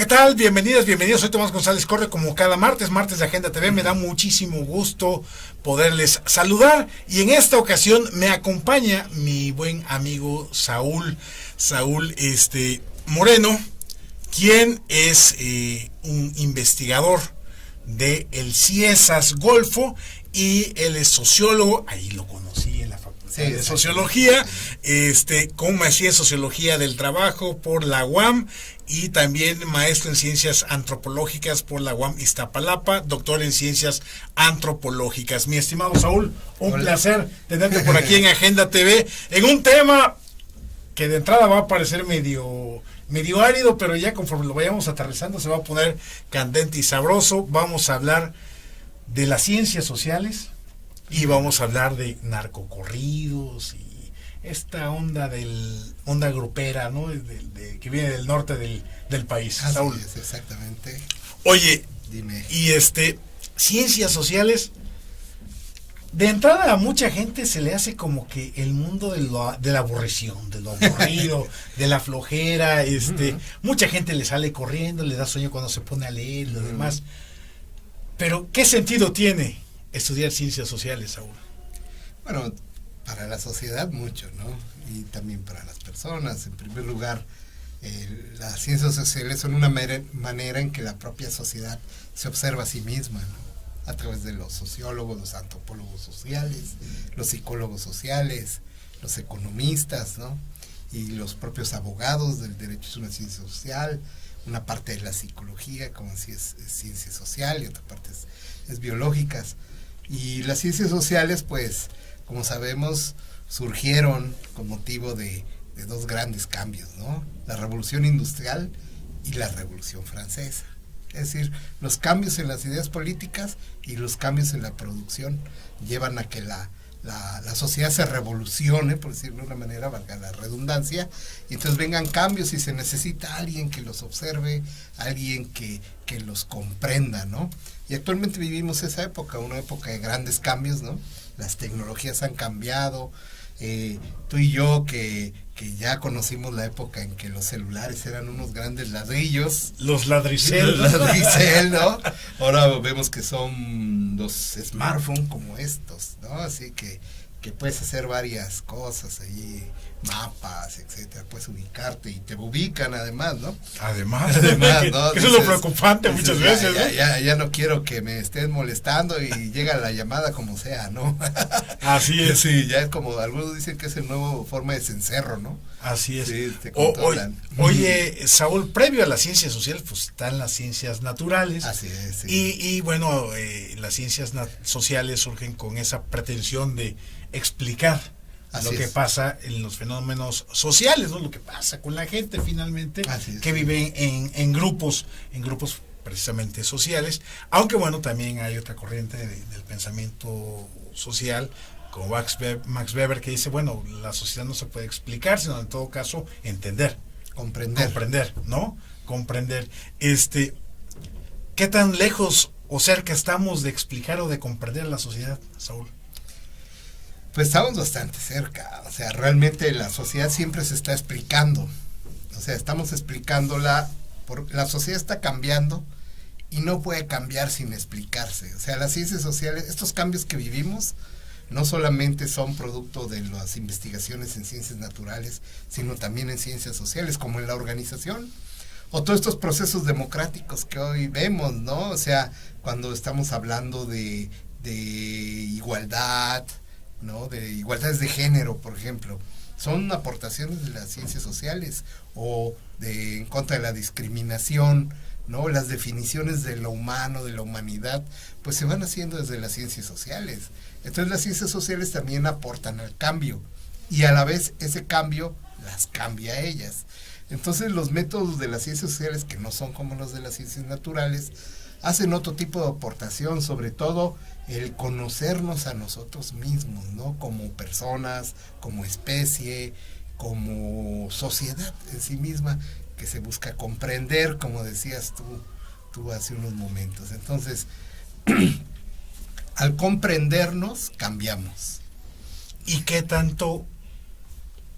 tal? Bienvenidos. Soy Tomás González Corre, como cada martes de Agenda TV. Me da muchísimo gusto poderles saludar. Y en esta ocasión me acompaña mi buen amigo Saúl Moreno, quien es un investigador de el CIESAS Golfo, y él es sociólogo. Ahí lo conocí en la Facultad de Sociología, con maestría en Sociología del Trabajo por la UAM, y también maestro en Ciencias Antropológicas por la UAM Iztapalapa, doctor en Ciencias Antropológicas. Mi estimado Saúl, un placer tenerte por aquí en Agenda TV, en un tema que de entrada va a parecer medio árido, pero ya conforme lo vayamos aterrizando se va a poner candente y sabroso. Vamos a hablar de las ciencias sociales y vamos a hablar de narcocorridos y esta onda grupera, ¿no? Que viene del norte del país. Así Saúl. es, exactamente. Oye, dime. Y ciencias sociales, de entrada a mucha gente se le hace como que el mundo de la aburrición, de lo aburrido, de la flojera, mucha gente le sale corriendo, le da sueño cuando se pone a leer y lo demás. Pero, ¿qué sentido tiene estudiar ciencias sociales, Saúl? Bueno, para la sociedad mucho, ¿no? Y también para las personas. En primer lugar, las ciencias sociales son una manera en que la propia sociedad se observa a sí misma, ¿no? A través de los sociólogos, los antropólogos sociales, los psicólogos sociales, los economistas, ¿no? Y los propios abogados del derecho es una ciencia social. Una parte de la psicología, como si es ciencia social, y otra parte es biológicas. Y las ciencias sociales, pues, como sabemos, surgieron con motivo de dos grandes cambios, ¿no? La Revolución Industrial y la Revolución Francesa. Es decir, los cambios en las ideas políticas y los cambios en la producción llevan a que la sociedad se revolucione, por decirlo de una manera, valga la redundancia, y entonces vengan cambios y se necesita alguien que los observe, alguien que los comprenda, ¿no? Y actualmente vivimos esa época, una época de grandes cambios, ¿no? Las tecnologías han cambiado, tú y yo que ya conocimos la época en que los celulares eran unos grandes ladrillos. Los ladricel, ¿no? Ahora vemos que son los smartphones como estos, ¿no? Así que puedes hacer varias cosas allí, mapas, etcétera, puedes ubicarte y te ubican además, ¿no? Además, ¿no? Eso es lo preocupante muchas veces, ¿no? Ya no quiero que me estén molestando y llega la llamada como sea, ¿no? Así es. Sí, ya es como, algunos dicen que es el nuevo forma de cencerro, ¿no? Así es. Sí, te controlan. Oye, Saúl, previo a las ciencias sociales, pues están las ciencias naturales. Así es, sí. Y bueno, las ciencias sociales surgen con esa pretensión de explicar lo que pasa en los fenómenos sociales, ¿no? Lo que pasa con la gente finalmente, que vive en grupos precisamente sociales, aunque bueno, también hay otra corriente del pensamiento social, como Max Weber, que dice, bueno, la sociedad no se puede explicar, sino en todo caso entender, comprender, ¿no? Comprender. ¿Qué tan lejos o cerca estamos de explicar o de comprender la sociedad, Saúl? Pues estamos bastante cerca, o sea, realmente la sociedad siempre se está explicando, o sea, estamos explicándola, la sociedad está cambiando y no puede cambiar sin explicarse, o sea, las ciencias sociales, estos cambios que vivimos, no solamente son producto de las investigaciones en ciencias naturales, sino también en ciencias sociales, como en la organización, o todos estos procesos democráticos que hoy vemos, ¿no? O sea, cuando estamos hablando de igualdad, ¿no? De igualdades de género, por ejemplo, son aportaciones de las ciencias sociales, o en contra de la discriminación, ¿no? Las definiciones de lo humano, de la humanidad, pues se van haciendo desde las ciencias sociales. Entonces las ciencias sociales también aportan al cambio, y a la vez ese cambio las cambia a ellas. Entonces los métodos de las ciencias sociales, que no son como los de las ciencias naturales, hacen otro tipo de aportación, sobre todo el conocernos a nosotros mismos, ¿no? Como personas, como especie, como sociedad en sí misma, que se busca comprender, como decías tú hace unos momentos. Entonces, al comprendernos, cambiamos. ¿Y qué tanto,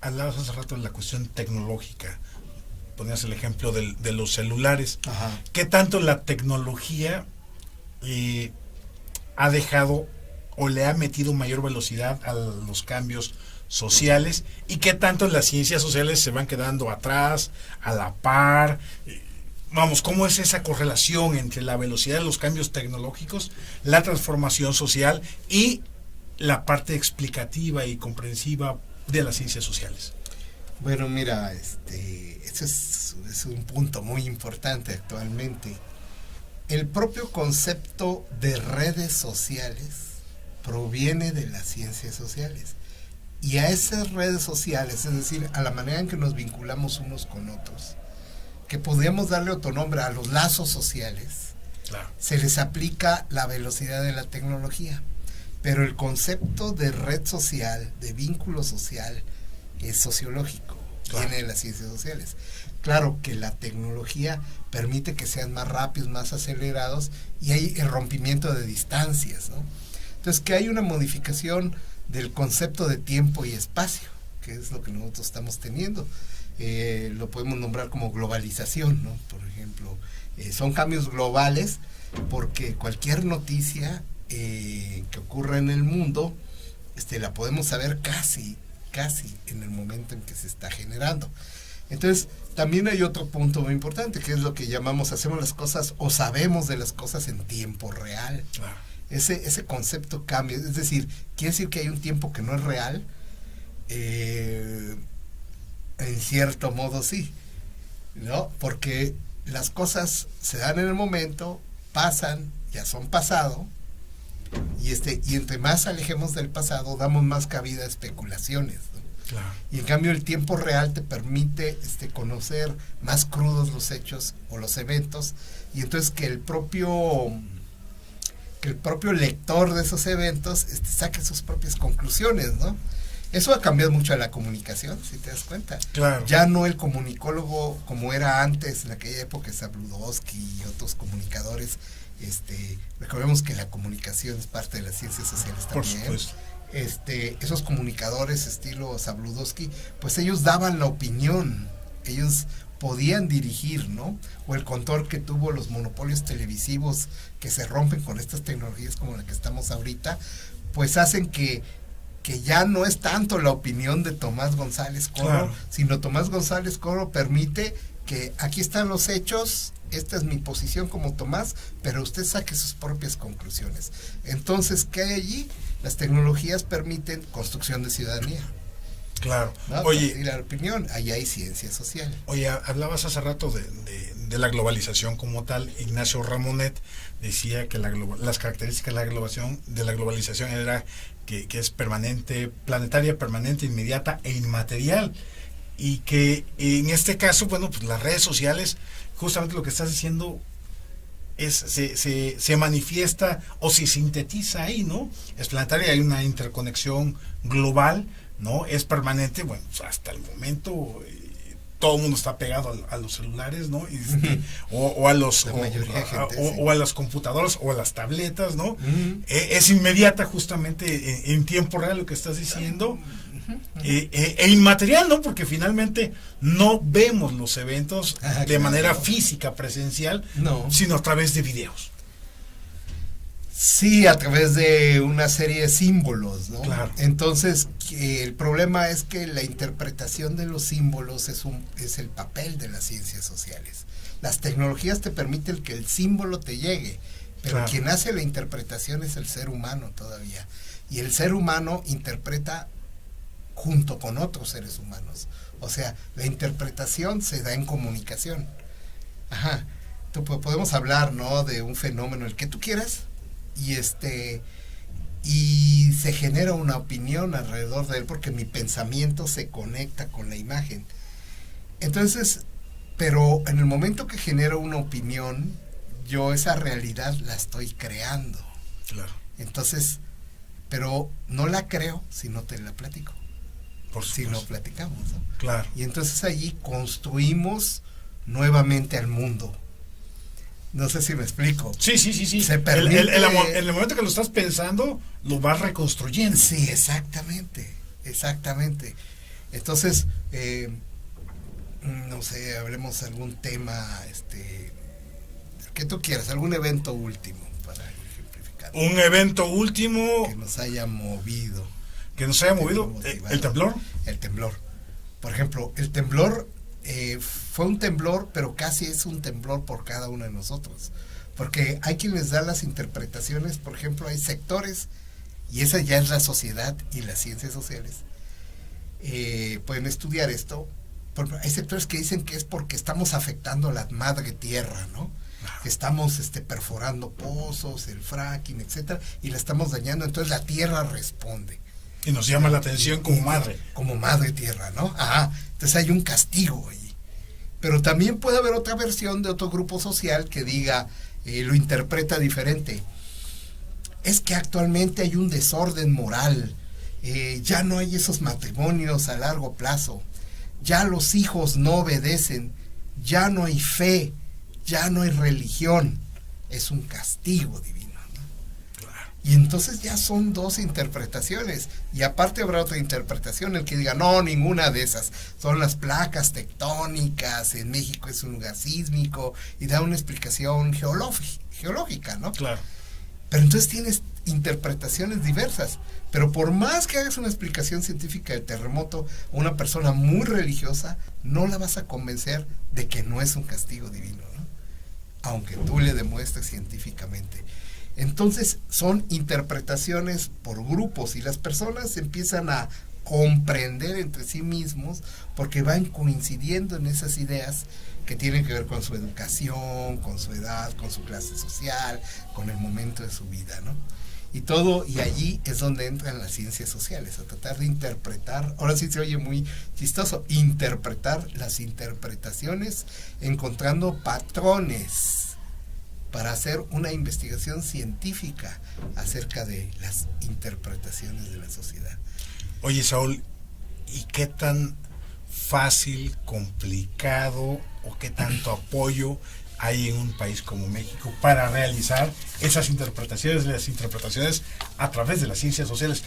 hablabas hace rato de la cuestión tecnológica, ponías el ejemplo de los celulares. Ajá. ¿Qué tanto la tecnología ha dejado o le ha metido mayor velocidad a los cambios sociales y qué tanto las ciencias sociales se van quedando atrás, a la par? Vamos, ¿cómo es esa correlación entre la velocidad de los cambios tecnológicos, la transformación social y la parte explicativa y comprensiva de las ciencias sociales? Bueno, mira, ese es un punto muy importante actualmente. El propio concepto de redes sociales proviene de las ciencias sociales. Y a esas redes sociales, es decir, a la manera en que nos vinculamos unos con otros, que podríamos darle otro nombre a los lazos sociales, claro, se les aplica la velocidad de la tecnología. Pero el concepto de red social, de vínculo social, es sociológico, claro, viene de las ciencias sociales. Claro que la tecnología permite que sean más rápidos, más acelerados, y hay el rompimiento de distancias, ¿no? Entonces, que hay una modificación del concepto de tiempo y espacio, que es lo que nosotros estamos teniendo. Lo podemos nombrar como globalización, ¿no? Por ejemplo, son cambios globales porque cualquier noticia que ocurra en el mundo, la podemos saber casi en el momento en que se está generando. Entonces, también hay otro punto muy importante, que es lo que llamamos, hacemos las cosas o sabemos de las cosas en tiempo real. claro. Ese concepto cambia, es decir, quiere decir que hay un tiempo que no es real, en cierto modo sí, ¿no? Porque las cosas se dan en el momento, pasan, ya son pasado, y entre más alejemos del pasado, damos más cabida a especulaciones, ¿no? Claro. Y en cambio el tiempo real te permite conocer más crudos los hechos o los eventos, y entonces que el propio lector de esos eventos saque sus propias conclusiones, ¿no? Eso ha cambiado mucho a la comunicación, si te das cuenta. Claro. Ya no el comunicólogo como era antes, en aquella época, Zabludovsky y otros comunicadores. Recordemos que la comunicación es parte de las ciencias sociales también. Por supuesto. Esos comunicadores estilo Zabludovsky, pues ellos daban la opinión, ellos podían dirigir, ¿no? O el control que tuvo los monopolios televisivos que se rompen con estas tecnologías como la que estamos ahorita, pues hacen que ya no es tanto la opinión de Tomás González Coro, claro, sino Tomás González Coro permite que aquí están los hechos, esta es mi posición como Tomás, pero usted saque sus propias conclusiones. Entonces, ¿qué hay allí? Las tecnologías permiten construcción de ciudadanía. claro. ¿No? Oye, y la opinión, ahí hay ciencia social. Oye, hablabas hace rato de la globalización como tal. Ignacio Ramonet decía que las características de la globalización era que es permanente, planetaria, permanente, inmediata e inmaterial. Y que en este caso, bueno, pues las redes sociales, justamente lo que estás diciendo, se manifiesta o se sintetiza ahí, ¿no? Es planetaria, hay una interconexión global, ¿no? Es permanente, bueno, pues hasta el momento todo el mundo está pegado a los celulares, ¿no? O a las computadoras o a las tabletas, ¿no? Es inmediata justamente en tiempo real lo que estás diciendo, e inmaterial, ¿no? Porque finalmente no vemos los eventos de manera física, presencial, sino a través de videos. Sí, a través de una serie de símbolos, ¿no? Claro. Entonces, el problema es que la interpretación de los símbolos es el papel de las ciencias sociales. Las tecnologías te permiten que el símbolo te llegue, pero claro, quien hace la interpretación es el ser humano todavía. Y el ser humano interpreta junto con otros seres humanos. O sea, la interpretación se da en comunicación. Ajá. Entonces, podemos hablar, ¿no?, de un fenómeno, el que tú quieras, y se genera una opinión alrededor de él porque mi pensamiento se conecta con la imagen. Entonces, pero en el momento que genero una opinión, yo esa realidad la estoy creando. Claro. Entonces, pero no la creo si no te la platico. Por si no platicamos, ¿no? Claro. Y entonces allí construimos nuevamente al mundo. No sé si me explico. Sí. Se permite... En el momento que lo estás pensando, lo vas reconstruyendo. Sí, exactamente. Entonces, no sé, hablemos de algún tema, que tú quieras, algún evento último para ejemplificar. Un evento último que nos haya movido. ¿El temblor? El temblor. Por ejemplo, el temblor fue un temblor, pero casi es un temblor por cada uno de nosotros. Porque hay quien les da las interpretaciones, por ejemplo, hay sectores, y esa ya es la sociedad y las ciencias sociales, pueden estudiar esto. Hay sectores que dicen que es porque estamos afectando a la madre tierra, ¿no? Estamos perforando pozos, el fracking, etcétera, y la estamos dañando, entonces la tierra responde. Y nos llama la atención como madre. Como madre tierra, ¿no? Ajá. Entonces hay un castigo allí. Pero también puede haber otra versión de otro grupo social que diga, lo interpreta diferente. Es que actualmente hay un desorden moral. Ya no hay esos matrimonios a largo plazo. Ya los hijos no obedecen. Ya no hay fe. Ya no hay religión. Es un castigo divino. Y entonces ya son dos interpretaciones. Y aparte habrá otra interpretación, el que diga, no, ninguna de esas. Son las placas tectónicas, en México es un lugar sísmico, y da una explicación geológica, ¿no? Claro. Pero entonces tienes interpretaciones diversas. Pero por más que hagas una explicación científica del terremoto, una persona muy religiosa, no la vas a convencer de que no es un castigo divino, ¿no? Aunque tú le demuestres científicamente. Entonces son interpretaciones por grupos y las personas empiezan a comprender entre sí mismos porque van coincidiendo en esas ideas que tienen que ver con su educación, con su edad, con su clase social, con el momento de su vida, ¿no? Y allí es donde entran las ciencias sociales, a tratar de interpretar, ahora sí se oye muy chistoso, interpretar las interpretaciones encontrando patrones para hacer una investigación científica acerca de las interpretaciones de la sociedad. Oye, Saúl, ¿y qué tan fácil, complicado o qué tanto apoyo hay en un país como México para realizar esas interpretaciones, las interpretaciones a través de las ciencias sociales?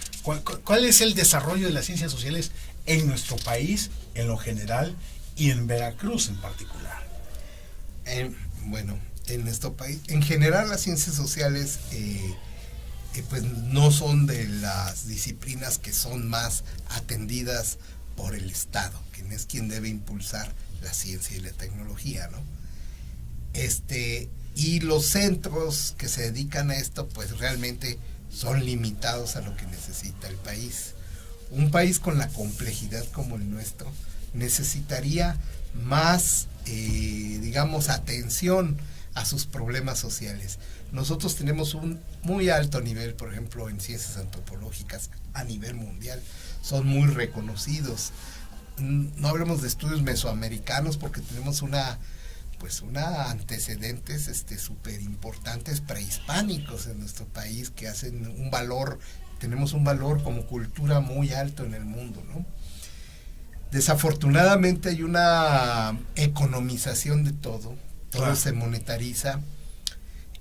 ¿Cuál es el desarrollo de las ciencias sociales en nuestro país, en lo general, y en Veracruz en particular? Bueno, en nuestro país, en general las ciencias sociales pues no son de las disciplinas que son más atendidas por el Estado, quien es quien debe impulsar la ciencia y la tecnología, ¿no? Y los centros que se dedican a esto pues realmente son limitados a lo que necesita el país. Un país con la complejidad como el nuestro necesitaría más digamos atención a sus problemas sociales. Nosotros tenemos un muy alto nivel, por ejemplo, en ciencias antropológicas a nivel mundial, son muy reconocidos. No hablemos de estudios mesoamericanos porque tenemos una antecedentes súper importantes prehispánicos en nuestro país que hacen tenemos un valor como cultura muy alto en el mundo, ¿no? Desafortunadamente hay una economización de todo claro. Se monetariza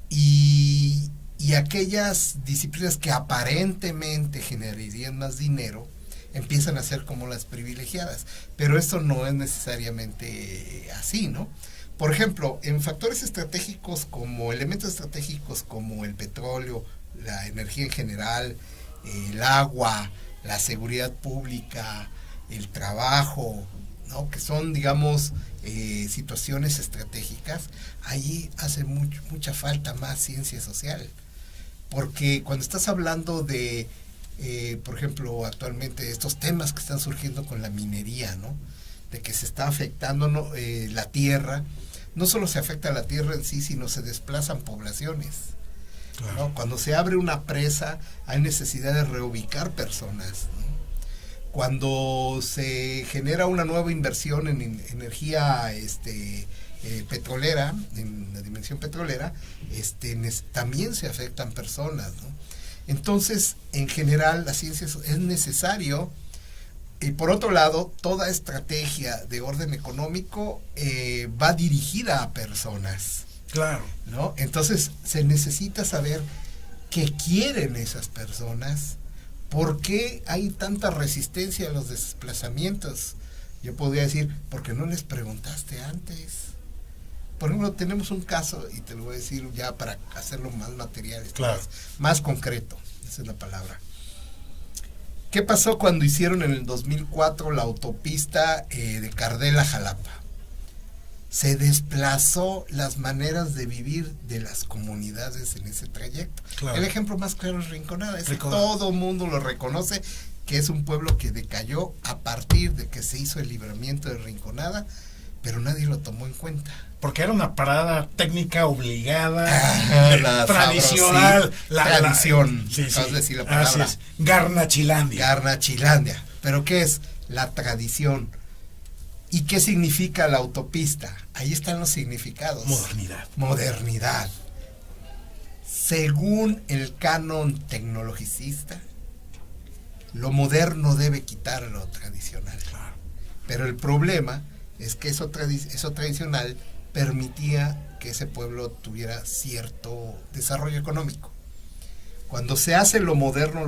y aquellas disciplinas que aparentemente generarían más dinero empiezan a ser como las privilegiadas, pero esto no es necesariamente así, ¿no? Por ejemplo, en factores estratégicos elementos estratégicos como el petróleo, la energía en general, el agua, la seguridad pública, el trabajo, ¿no? Que son, digamos, situaciones estratégicas, ahí hace mucha falta más ciencia social. Porque cuando estás hablando de, por ejemplo, actualmente estos temas que están surgiendo con la minería, ¿no? De que se está afectando la tierra, no solo se afecta a la tierra en sí, sino se desplazan poblaciones. Claro. ¿No? Cuando se abre una presa, hay necesidad de reubicar personas, ¿no? Cuando se genera una nueva inversión en energía petrolera, en la dimensión petrolera, también se afectan personas, ¿no? Entonces, en general, la ciencia es necesario. Y por otro lado, toda estrategia de orden económico va dirigida a personas. Claro. ¿No? Entonces, se necesita saber qué quieren esas personas, por qué hay tanta resistencia a los desplazamientos Yo podría decir, ¿por qué no les preguntaste antes? Por ejemplo, tenemos un caso, y te lo voy a decir ya para hacerlo más material, claro, más concreto, esa es la palabra. ¿Qué pasó cuando hicieron en el 2004 la autopista de Cardel a Jalapa? Se desplazó las maneras de vivir de las comunidades en ese trayecto. Claro. El ejemplo más claro es Rinconada. Todo mundo lo reconoce, que es un pueblo que decayó a partir de que se hizo el libramiento de Rinconada, pero nadie lo tomó en cuenta. Porque era una parada técnica obligada, tradicional, tradición. Sí, sí. Decir la palabra. Así es. Garnachilandia. Garnachilandia. ¿Pero qué es? La tradición. ¿Y qué significa la autopista? Ahí están los significados. Modernidad. Según el canon tecnologicista, lo moderno debe quitar lo tradicional. Claro. Pero el problema es que eso tradicional permitía que ese pueblo tuviera cierto desarrollo económico. Cuando se hace lo moderno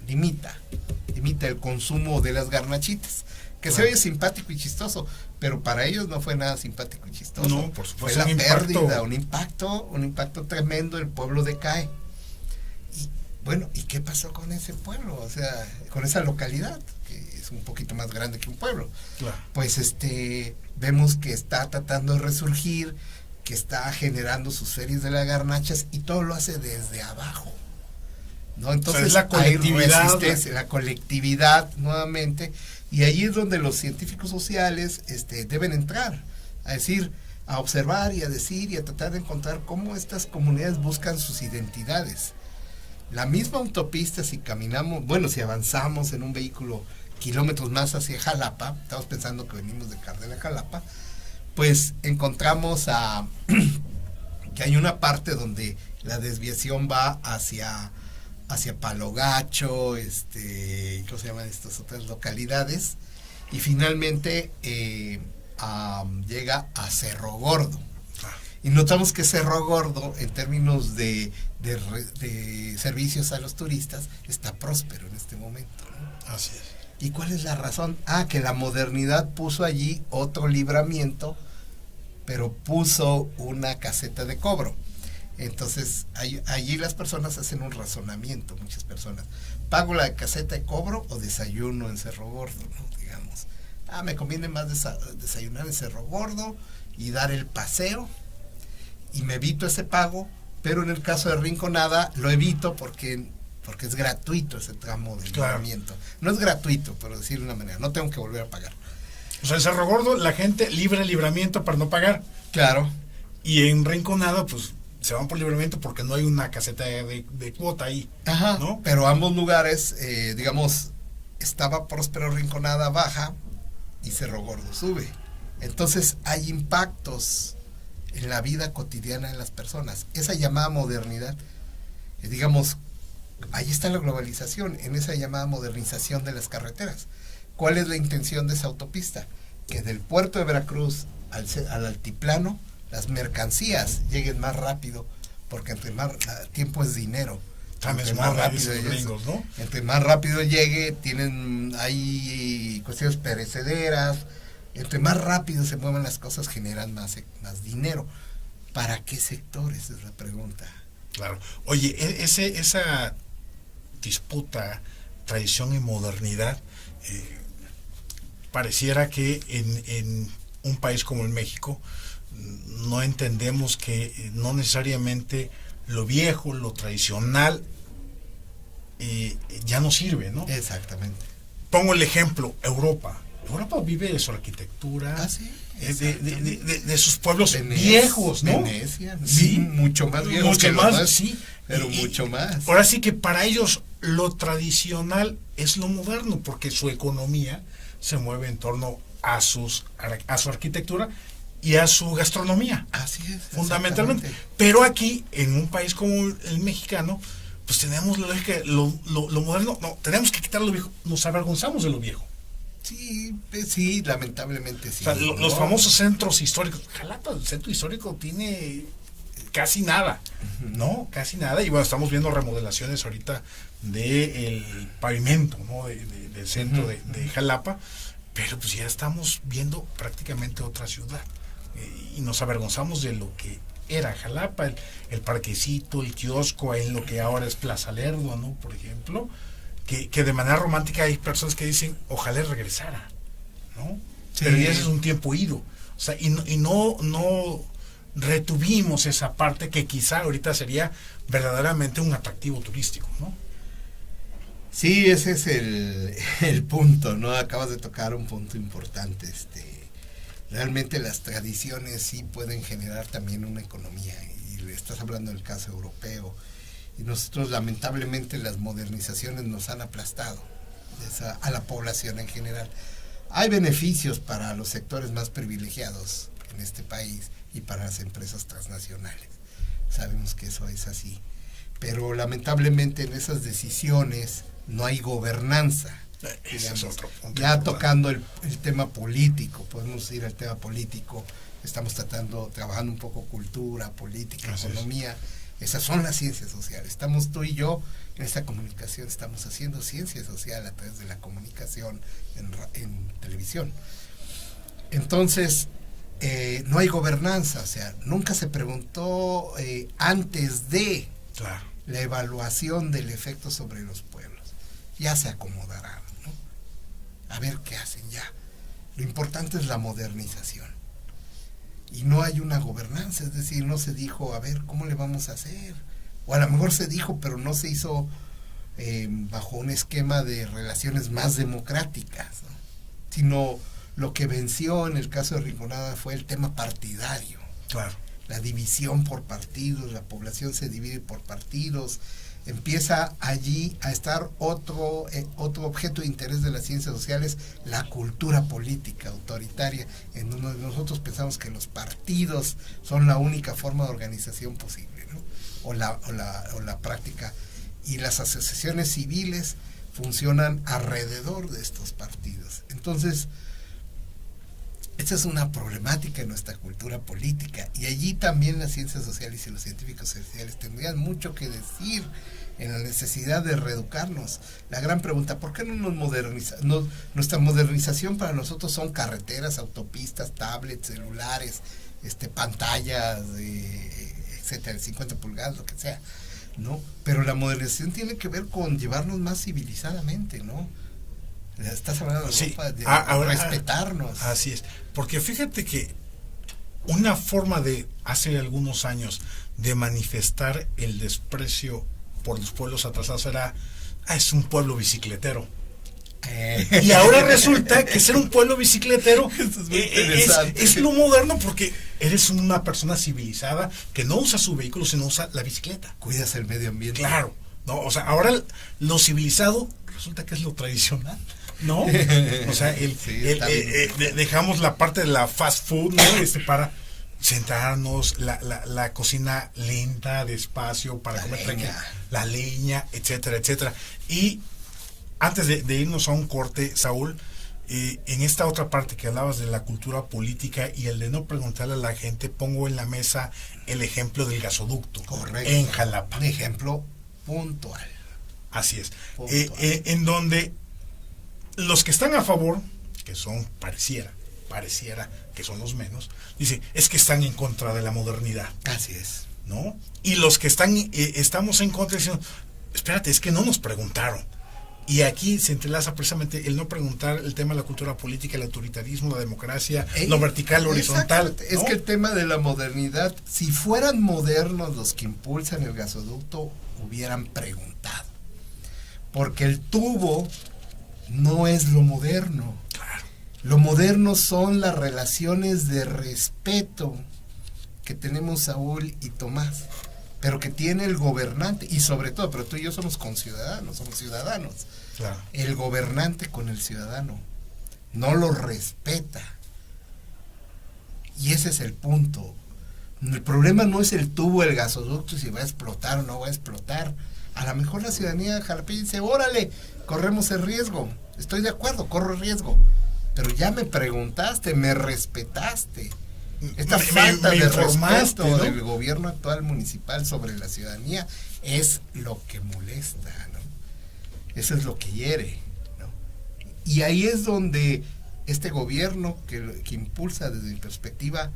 limita el consumo de las garnachitas, que claro, se oye simpático y chistoso, pero para ellos no fue nada simpático y chistoso. No, por supuesto. Fue la pérdida, un impacto tremendo, el pueblo decae. Y bueno, ¿y qué pasó con ese pueblo? O sea, con esa localidad, que es un poquito más grande que un pueblo. Claro. Pues vemos que está tratando de resurgir, que está generando sus series de las garnachas, y todo lo hace desde abajo, ¿no? Entonces, o sea, es la colectividad nuevamente, y ahí es donde los científicos sociales deben entrar a decir, a observar y a decir y a tratar de encontrar cómo estas comunidades buscan sus identidades. La misma autopista, si avanzamos en un vehículo kilómetros más hacia Jalapa, estamos pensando que venimos de Cardel a Jalapa, pues encontramos que hay una parte donde la desviación va hacia Palo Gacho, ¿cómo se llaman estas otras localidades? Y finalmente llega a Cerro Gordo. Y notamos que Cerro Gordo, en términos de servicios a los turistas, está próspero en este momento, ¿no? Así es. ¿Y cuál es la razón? Que la modernidad puso allí otro libramiento, pero puso una caseta de cobro. Entonces, allí las personas hacen un razonamiento, muchas personas. ¿Pago la caseta de cobro o desayuno en Cerro Gordo, ¿no? Digamos, me conviene más desayunar en Cerro Gordo y dar el paseo, y me evito ese pago, pero en el caso de Rinconada lo evito porque es gratuito ese tramo de libramiento. No es gratuito, pero decirlo de una manera, no tengo que volver a pagar. O sea, en Cerro Gordo la gente libre libramiento para no pagar. Claro. Y en Rinconada, pues, se van por libramiento porque no hay una caseta de cuota ahí. Ajá, ¿no? Pero ambos lugares, digamos, estaba próspero Rinconada baja y Cerro Gordo sube. Entonces hay impactos en la vida cotidiana de las personas. Esa llamada modernidad, digamos, ahí está la globalización, en esa llamada modernización de las carreteras. ¿Cuál es la intención de esa autopista? Que del puerto de Veracruz al altiplano, las mercancías lleguen más rápido, porque entre más tiempo es dinero. Entre más rápido gringos, ¿no? Entre más rápido llegue, hay cuestiones perecederas. Entre más rápido se muevan las cosas, generan más dinero. ¿Para qué sectores? Es la pregunta. Claro. Oye, esa disputa, tradición y modernidad, pareciera que en un país como el México no entendemos que no necesariamente lo viejo, lo tradicional ya no sirve, ¿no? Exactamente. Pongo el ejemplo, Europa vive de su arquitectura, sí, de sus pueblos viejos, ¿no? Venecia, sí, mucho más viejos que los demás, sí, pero mucho más. Ahora sí que para ellos lo tradicional es lo moderno, porque su economía se mueve en torno a su arquitectura y a su gastronomía. Así es. Fundamentalmente. Pero aquí, en un país como el mexicano, pues tenemos la lógica, lo moderno, no, tenemos que quitar lo viejo, nos avergonzamos de lo viejo. Sí, lamentablemente sí. O sea, los famosos centros históricos. Jalapa, el centro histórico tiene casi nada, ¿no? Casi nada. Y bueno, estamos viendo remodelaciones ahorita del pavimento, ¿no? Del centro de Jalapa, pero pues ya estamos viendo prácticamente otra ciudad. Y nos avergonzamos de lo que era Jalapa, el parquecito, el kiosco, en lo que ahora es Plaza Lerdo, ¿no? Por ejemplo, que de manera romántica hay personas que dicen, ojalá regresara, ¿no? Sí. Pero ya ese es un tiempo ido. O sea, y no retuvimos esa parte que quizá ahorita sería verdaderamente un atractivo turístico, ¿no? Sí, ese es el punto, ¿no? Acabas de tocar un punto importante. Realmente las tradiciones sí pueden generar también una economía, y le estás hablando del caso europeo, y nosotros lamentablemente las modernizaciones nos han aplastado a la población en general. Hay beneficios para los sectores más privilegiados en este país y para las empresas transnacionales, sabemos que eso es así, pero lamentablemente en esas decisiones no hay gobernanza. Digamos, es otro punto ya tocando el tema político, podemos ir al tema político, estamos trabajando un poco cultura, política, así economía, esas son las ciencias sociales. Estamos tú y yo en esta comunicación, estamos haciendo ciencia social a través de la comunicación en televisión. Entonces, no hay gobernanza, o sea, nunca se preguntó antes de la evaluación del efecto sobre los pueblos. Ya se acomodarán, ¿no? A ver qué hacen ya. Lo importante es la modernización. Y no hay una gobernanza, es decir, no se dijo, a ver, ¿cómo le vamos a hacer? O a lo mejor se dijo, pero no se hizo bajo un esquema de relaciones más democráticas, ¿no? Sino lo que venció en el caso de Rinconada fue el tema partidario. Claro. La división por partidos, la población se divide por partidos. Empieza allí a estar otro objeto de interés de las ciencias sociales, la cultura política autoritaria, en donde nosotros pensamos que los partidos son la única forma de organización posible, ¿no? o la práctica, y las asociaciones civiles funcionan alrededor de estos partidos. Entonces, esta es una problemática en nuestra cultura política, y allí también las ciencias sociales y los científicos sociales tendrían mucho que decir en la necesidad de reeducarnos. La gran pregunta, ¿por qué no nos modernizamos? Nuestra modernización para nosotros son carreteras, autopistas, tablets, celulares, pantallas, etcétera, 50 pulgadas, lo que sea, ¿no? Pero la modernización tiene que ver con llevarnos más civilizadamente, ¿no? Estás hablando de, sí, respetarnos. Así es, porque fíjate que una forma de hace algunos años de manifestar el desprecio por los pueblos atrasados era, es un pueblo bicicletero. Y ahora resulta que ser un pueblo bicicletero es lo moderno, porque eres una persona civilizada que no usa su vehículo, sino usa la bicicleta. Cuidas el medio ambiente. Claro, ¿no? O sea, ahora lo civilizado resulta que es lo tradicional, ¿no? O sea, dejamos la parte de la fast food, ¿no? Para sentarnos, la cocina lenta, despacio, para comer tranquilo, la leña, etcétera, etcétera. Y antes de irnos a un corte, Saúl, en esta otra parte que hablabas de la cultura política y el de no preguntarle a la gente, pongo en la mesa el ejemplo del gasoducto. Correcto. En Jalapa. Un ejemplo puntual. Así es. En donde los que están a favor, que son, pareciera que son los menos, dice, es que están en contra de la modernidad. Así es. ¿No? Y los que estamos en contra dicen, espérate, es que no nos preguntaron. Y aquí se entrelaza precisamente el no preguntar, el tema de la cultura política, el autoritarismo, la democracia, lo vertical, lo horizontal, ¿no? Es que el tema de la modernidad, si fueran modernos los que impulsan el gasoducto, hubieran preguntado. Porque el tubo no es lo moderno. Claro. Lo moderno son las relaciones de respeto que tenemos Saúl y Tomás, pero que tiene el gobernante, y sobre todo, pero tú y yo somos ciudadanos. Claro. El gobernante con el ciudadano no lo respeta, y ese es el punto. El problema no es el tubo, el gasoducto, si va a explotar o no va a explotar. A lo mejor la ciudadanía jalapeña dice, órale, corremos el riesgo, estoy de acuerdo, corro el riesgo, pero ya me preguntaste, me respetaste. Esta falta me de informaste, respeto, ¿no?, del gobierno actual municipal sobre la ciudadanía es lo que molesta, ¿no? Eso es lo que hiere, ¿no? Y ahí es donde este gobierno que impulsa, desde mi perspectiva,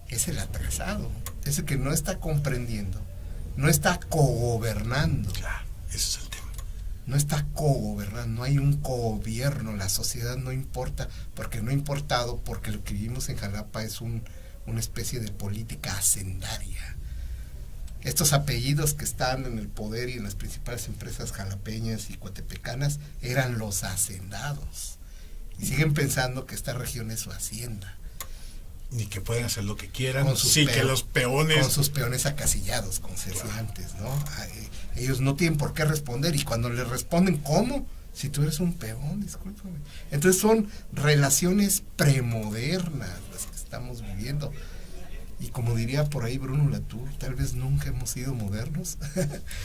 es el atrasado, es el que no está comprendiendo, no está cogobernando. Claro, ese es el tema. No está cogobernando, no hay un cogobierno, la sociedad no importa, porque no ha importado, porque lo que vivimos en Jalapa es una especie de política hacendaria. Estos apellidos que están en el poder y en las principales empresas jalapeñas y coatepecanas eran los hacendados, y siguen pensando que esta región es su hacienda. Ni que pueden hacer lo que quieran, Con sus sí, que los peones... Con sus peones acasillados, como se decía antes, ¿no? Ellos no tienen por qué responder, y cuando les responden, ¿cómo? Si tú eres un peón, discúlpame. Entonces son relaciones premodernas las que estamos viviendo. Y como diría por ahí Bruno Latour, tal vez nunca hemos sido modernos.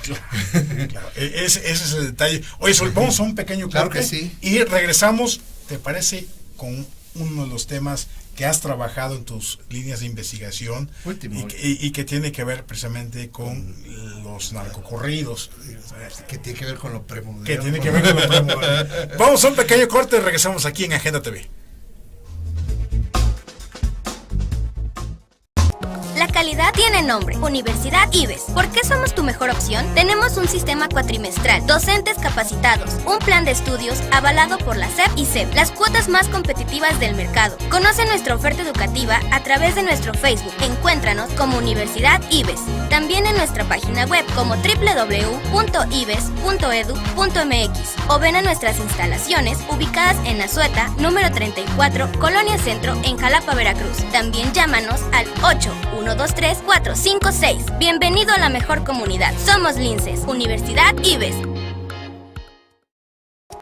Claro. Ese es el detalle. Oye, Sol, vamos a un pequeño corte, claro que sí, y regresamos, ¿te parece?, con uno de los temas que has trabajado en tus líneas de investigación y que tiene que ver precisamente con los narcocorridos. Que tiene que ver con lo premoderno. Que tiene que ver con lo premoderno. Vamos a un pequeño corte y regresamos aquí en Agenda TV. La calidad tiene nombre, Universidad IBES. ¿Por qué somos tu mejor opción? Tenemos un sistema cuatrimestral, docentes capacitados, un plan de estudios avalado por la SEP y CEP, las cuotas más competitivas del mercado. Conoce nuestra oferta educativa a través de nuestro Facebook. Encuéntranos como Universidad IBES. También en nuestra página web como www.ibes.edu.mx, o ven a nuestras instalaciones ubicadas en Azueta, número 34, Colonia Centro, en Jalapa, Veracruz. También llámanos al 8123456. Bienvenido a la mejor comunidad. Somos Linces, Universidad IBES.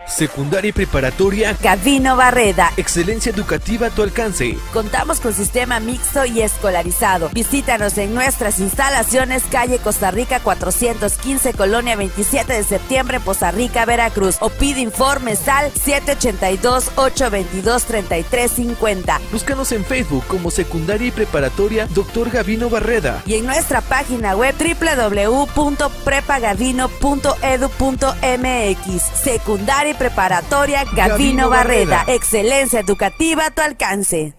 Secundaria y preparatoria Gavino Barreda. Excelencia educativa a tu alcance. Contamos con sistema mixto y escolarizado. Visítanos en nuestras instalaciones, calle Costa Rica 415, Colonia 27 de septiembre, Poza Rica, Veracruz. O pide informes al 782-822-3350. Búscanos en Facebook como Secundaria y Preparatoria Dr. Gavino Barreda. Y en nuestra página web www.prepagavino.edu.mx. Secundaria y preparatoria Gavino Barreda. Excelencia educativa a tu alcance.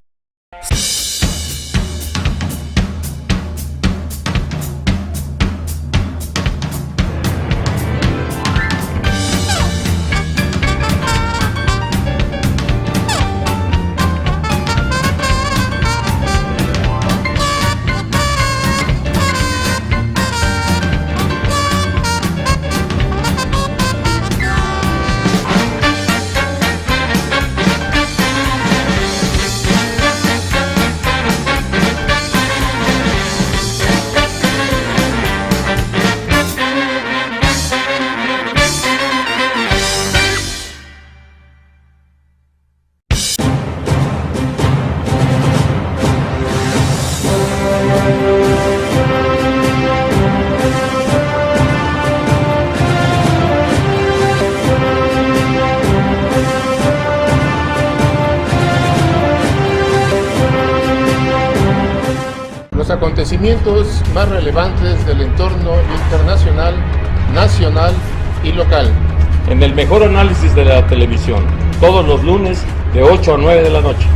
Acontecimientos más relevantes del entorno internacional, nacional y local. En el mejor análisis de la televisión, todos los lunes de 8 a 9 de la noche.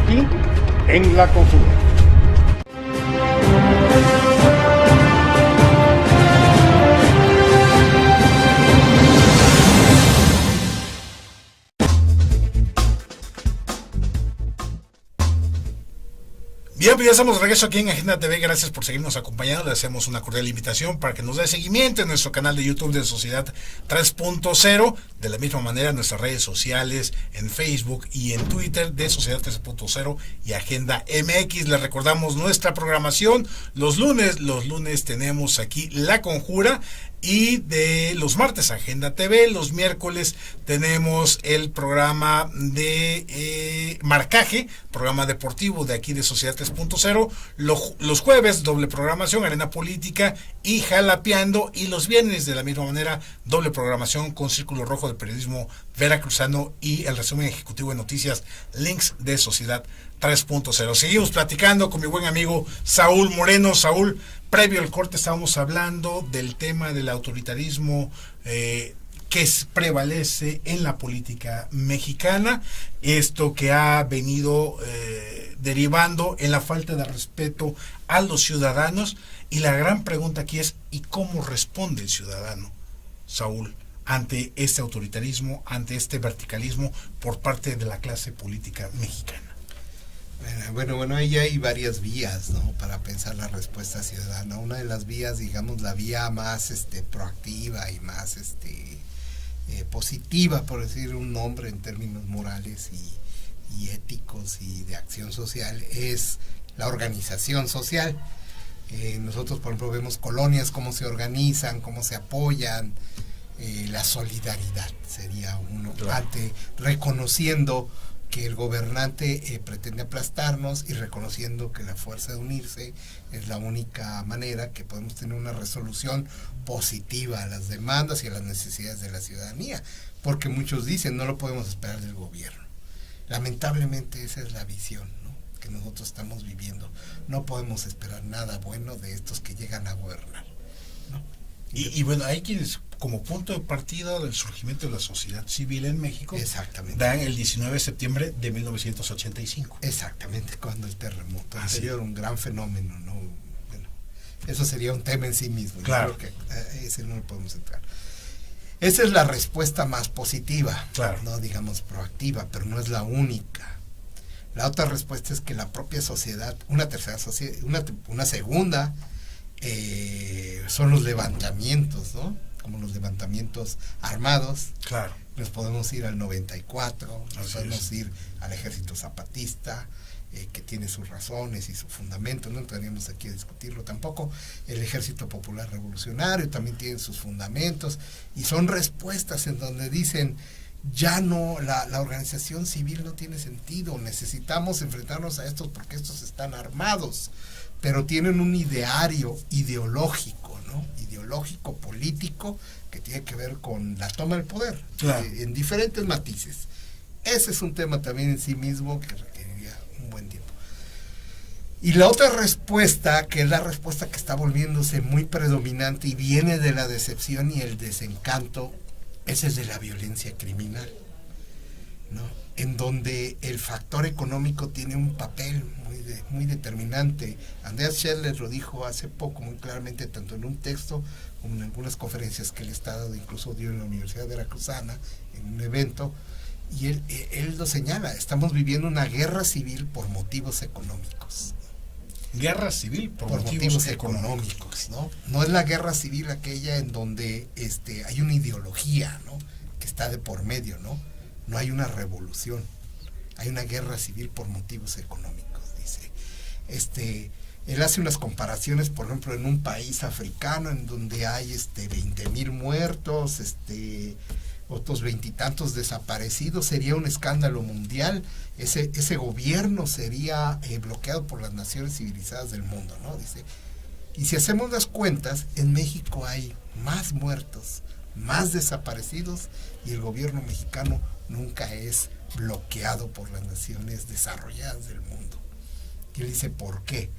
Aquí en La Conjura. Bien, pues ya estamos de regreso aquí en Agenda TV. Gracias por seguirnos acompañando. Le hacemos una cordial invitación para que nos dé seguimiento en nuestro canal de YouTube de Sociedad 3.0. De la misma manera, en nuestras redes sociales, en Facebook y en Twitter de Sociedad 3.0 y Agenda MX. Les recordamos nuestra programación. Los lunes tenemos aquí La Conjura. Y de los martes Agenda TV, los miércoles tenemos el programa de Marcaje, programa deportivo de aquí de Sociedad 3.0, los jueves doble programación, Arena Política y Jalapeando, y los viernes de la misma manera doble programación con Círculo Rojo de Periodismo Veracruzano y el resumen ejecutivo de noticias Links de Sociedad 3.0. Seguimos platicando con mi buen amigo Saúl Moreno. Saúl, previo al corte estábamos hablando del tema del autoritarismo que prevalece en la política mexicana, esto que ha venido derivando en la falta de respeto a los ciudadanos, y la gran pregunta aquí es, ¿y cómo responde el ciudadano, Saúl, ante este autoritarismo, ante este verticalismo por parte de la clase política mexicana? Bueno, ahí hay varias vías, ¿no?, para pensar la respuesta ciudadana. Una de las vías, digamos, la vía más proactiva y más positiva, por decir un nombre en términos morales y éticos y de acción social, es la organización social. Nosotros, por ejemplo, vemos colonias, cómo se organizan, cómo se apoyan. La solidaridad sería uno, claro, reconociendo que el gobernante pretende aplastarnos y reconociendo que la fuerza de unirse es la única manera que podemos tener una resolución positiva a las demandas y a las necesidades de la ciudadanía, porque muchos dicen no lo podemos esperar del gobierno. Lamentablemente esa es la visión, ¿no?, que nosotros estamos viviendo. No podemos esperar nada bueno de estos que llegan a gobernar, ¿no? Y bueno, hay quienes como punto de partida del surgimiento de la sociedad civil en México, exactamente, dan el 19 de septiembre de 1985. Exactamente, cuando el terremoto anterior, un gran fenómeno, ¿no? Bueno, eso sería un tema en sí mismo. Claro. Yo creo que ese no lo podemos entrar. Esa es la respuesta más positiva, claro, no digamos proactiva, pero no es la única. La otra respuesta es que la propia sociedad, una tercera sociedad, una segunda, son los levantamientos, ¿no?, como los levantamientos armados. Claro. Nos podemos ir al 94, nos podemos ir al Ejército Zapatista, que tiene sus razones y su fundamento, no entraríamos aquí a discutirlo tampoco. El Ejército Popular Revolucionario también tiene sus fundamentos, y son respuestas en donde dicen, ya no, la organización civil no tiene sentido, necesitamos enfrentarnos a estos porque estos están armados, pero tienen un ideario ideológico, ¿no?, ideológico, político, que tiene que ver con la toma del poder, claro, en diferentes matices. Ese es un tema también en sí mismo que requeriría un buen tiempo. Y la otra respuesta, que es la respuesta que está volviéndose muy predominante y viene de la decepción y el desencanto, ese es de la violencia criminal, ¿no?, en donde el factor económico tiene un papel muy determinante. Andreas Scheller lo dijo hace poco muy claramente, tanto en un texto como en algunas conferencias que él está dando, incluso dio en la Universidad Veracruzana, en un evento, y él lo señala: estamos viviendo una guerra civil por motivos económicos. Guerra civil por motivos económicos, ¿no? No es la guerra civil aquella en donde hay una ideología, ¿no?, que está de por medio, ¿no? No hay una revolución, hay una guerra civil por motivos económicos, dice. Él hace unas comparaciones, por ejemplo, en un país africano en donde hay 20,000 muertos, otros 20 y tantos desaparecidos, sería un escándalo mundial. Ese gobierno sería bloqueado por las naciones civilizadas del mundo, ¿no?, dice. Y si hacemos las cuentas, en México hay más muertos, más desaparecidos, y el gobierno mexicano nunca es bloqueado por las naciones desarrolladas del mundo. Y él dice, ¿por qué?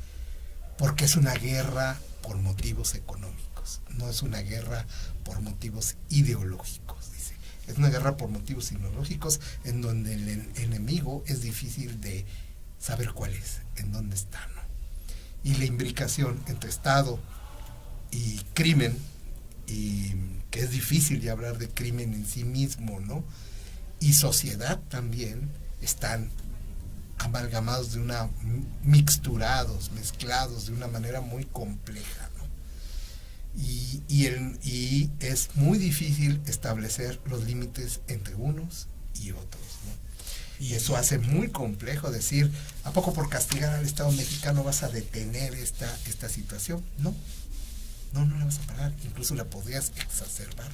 Porque es una guerra por motivos económicos, no es una guerra por motivos ideológicos, dice. Es una guerra por motivos ideológicos en donde el enemigo es difícil de saber cuál es, en dónde está, ¿no? Y la imbricación entre Estado y crimen, y que es difícil ya hablar de crimen en sí mismo, ¿no?, y sociedad también, están amalgamados mezclados de una manera muy compleja, ¿no? Y es muy difícil establecer los límites entre unos y otros, ¿no? Y eso hace muy complejo decir, ¿a poco por castigar al Estado mexicano vas a detener esta situación? No la vas a parar, incluso la podrías exacerbar.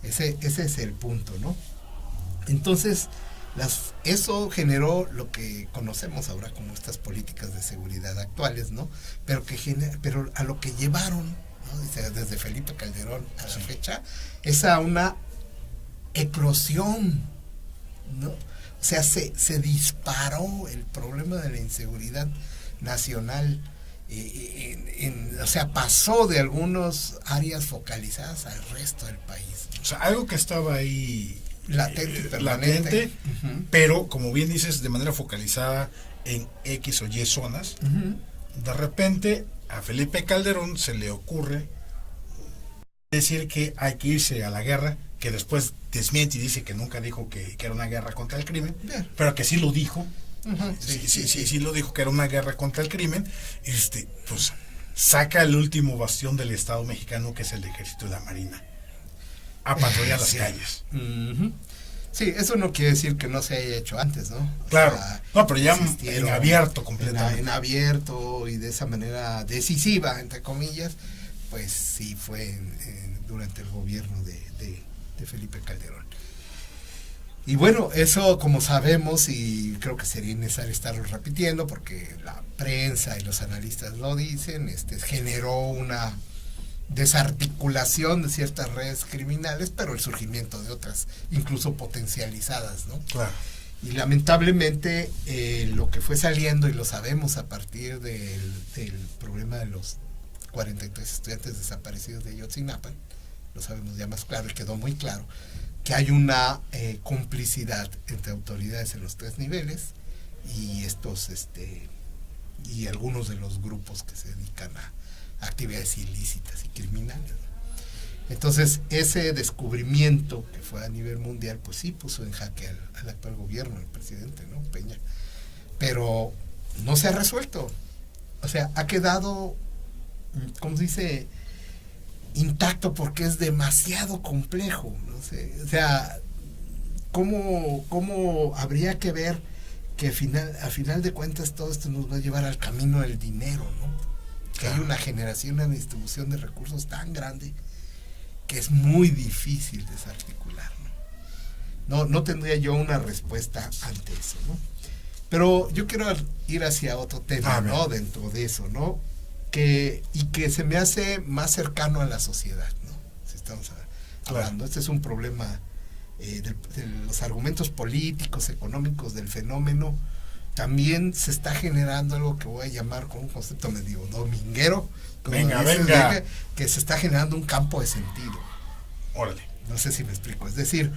Ese es el punto, ¿no? Entonces, Eso generó lo que conocemos ahora como estas políticas de seguridad actuales, ¿no? Pero a lo que llevaron, ¿no? Desde Felipe Calderón a la fecha, es a una eclosión, ¿no? O sea, se disparó el problema de la inseguridad nacional, o sea, pasó de algunas áreas focalizadas al resto del país, ¿no? O sea, algo que estaba ahí latente, permanente, pero como bien dices, de manera focalizada en X o Y zonas. De repente a Felipe Calderón se le ocurre decir que hay que irse a la guerra, que después desmiente y dice que nunca dijo que era una guerra contra el crimen, pero que sí lo dijo. Sí lo dijo, que era una guerra contra el crimen. Pues saca el último bastión del Estado mexicano, que es el Ejército y la Marina, a patrullar las calles. Sí, eso no quiere decir que no se haya hecho antes, ¿no? Claro, no, pero ya en abierto completamente. En abierto y de esa manera decisiva, entre comillas, pues sí fue durante el gobierno de Felipe Calderón. Y bueno, eso como sabemos, y creo que sería necesario estarlo repitiendo porque la prensa y los analistas lo dicen, generó una desarticulación de ciertas redes criminales, pero el surgimiento de otras, incluso potencializadas, ¿no? Claro. Y lamentablemente lo que fue saliendo, y lo sabemos a partir del problema de los 43 estudiantes desaparecidos de Ayotzinapa, lo sabemos ya más claro y quedó muy claro, que hay una complicidad entre autoridades en los tres niveles y y algunos de los grupos que se dedican a actividades ilícitas y criminales. Entonces, ese descubrimiento que fue a nivel mundial, pues sí puso en jaque al actual gobierno, el presidente, ¿no? Peña. Pero no se ha resuelto. O sea, ha quedado, ¿cómo se dice?, intacto porque es demasiado complejo, no sé. O sea, ¿cómo habría que ver que a final de cuentas todo esto nos va a llevar al camino del dinero, ¿no? Que hay una generación, una distribución de recursos tan grande que es muy difícil desarticular, ¿no? No tendría yo una respuesta ante eso, ¿no? Pero yo quiero ir hacia otro tema, ¿no? Dentro de eso, ¿no? Que se me hace más cercano a la sociedad, ¿no? Si estamos hablando, este es un problema de los argumentos políticos, económicos del fenómeno. También se está generando algo que voy a llamar con un concepto medio dominguero, venga, que se está generando un campo de sentido. Órale. No sé si me explico. Es decir,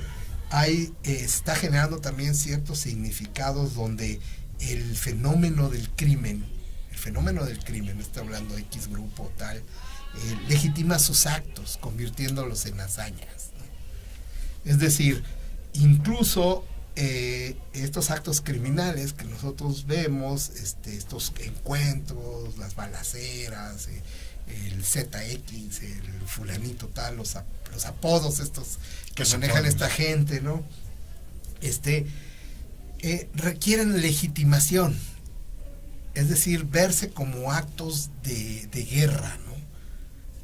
se está generando también ciertos significados donde el fenómeno del crimen, está hablando de X grupo tal, legitima sus actos, convirtiéndolos en hazañas, ¿no? Es decir, incluso estos actos criminales que nosotros vemos, estos encuentros, las balaceras, el ZX, el fulanito tal, los apodos estos que manejan esta gente, ¿no? Requieren legitimación, es decir, verse como actos de guerra, ¿no?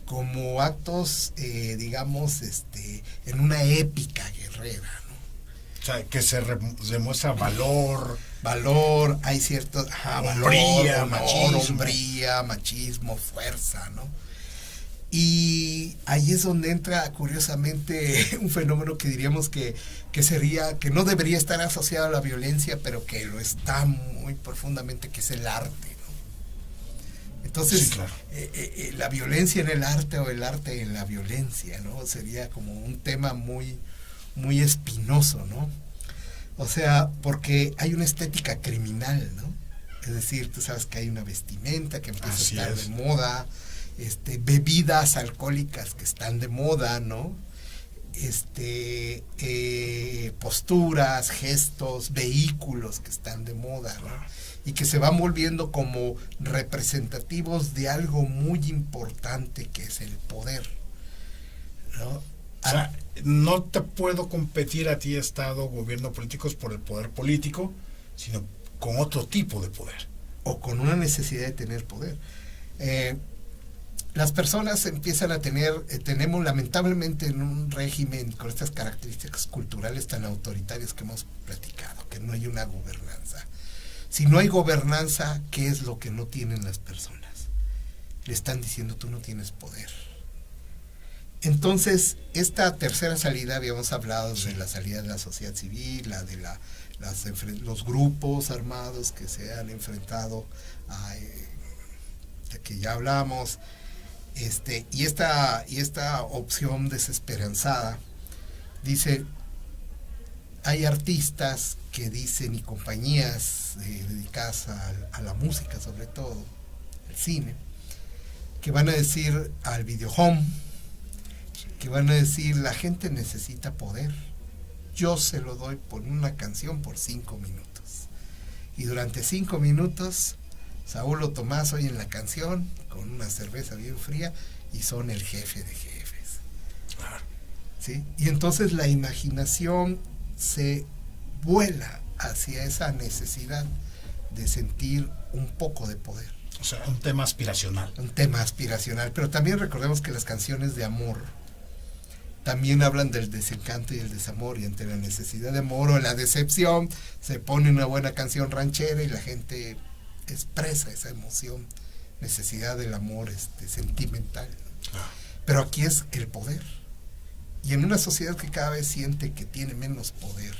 Como actos, digamos, en una épica guerrera, ¿no? O sea, que se demuestra valor, hay cierto hombría, machismo, fuerza, ¿no? Y ahí es donde entra curiosamente un fenómeno que diríamos que no debería estar asociado a la violencia, pero que lo está muy profundamente, que es el arte, ¿no? Entonces, sí, claro. La violencia en el arte o el arte en la violencia, ¿no? Sería como un tema muy, muy espinoso, ¿no? O sea, porque hay una estética criminal, ¿no? Es decir, tú sabes que hay una vestimenta que empieza a estar de moda, bebidas alcohólicas que están de moda, ¿no? Posturas, gestos, vehículos que están de moda, ¿no? Y que se van volviendo como representativos de algo muy importante que es el poder, ¿no? O sea, no te puedo competir a ti, Estado, gobierno, políticos, por el poder político, sino con otro tipo de poder. O con una necesidad de tener poder. las personas empiezan a tenemos lamentablemente en un régimen con estas características culturales tan autoritarias que hemos platicado, que no hay una gobernanza. Si no hay gobernanza, ¿qué es lo que no tienen las personas? Le están diciendo, tú no tienes poder. Entonces, esta tercera salida, habíamos hablado de la salida de la sociedad civil, la de los grupos armados que se han enfrentado de que ya hablamos, y esta opción desesperanzada, dice, hay artistas que dicen, y compañías dedicadas a la música sobre todo, el cine, que van a decir al video home, que van a decir, la gente necesita poder, yo se lo doy por una canción por 5 minutos. Y durante 5 minutos, Saúl o Tomás oyen la canción con una cerveza bien fría y son el jefe de jefes. ¿Sí? Y entonces la imaginación se vuela hacia esa necesidad de sentir un poco de poder. O sea, un tema aspiracional. Un tema aspiracional, pero también recordemos que las canciones de amor también hablan del desencanto y el desamor, y ante la necesidad de amor o la decepción se pone una buena canción ranchera y la gente expresa esa emoción, necesidad del amor sentimental. Pero aquí es el poder, y en una sociedad que cada vez siente que tiene menos poder,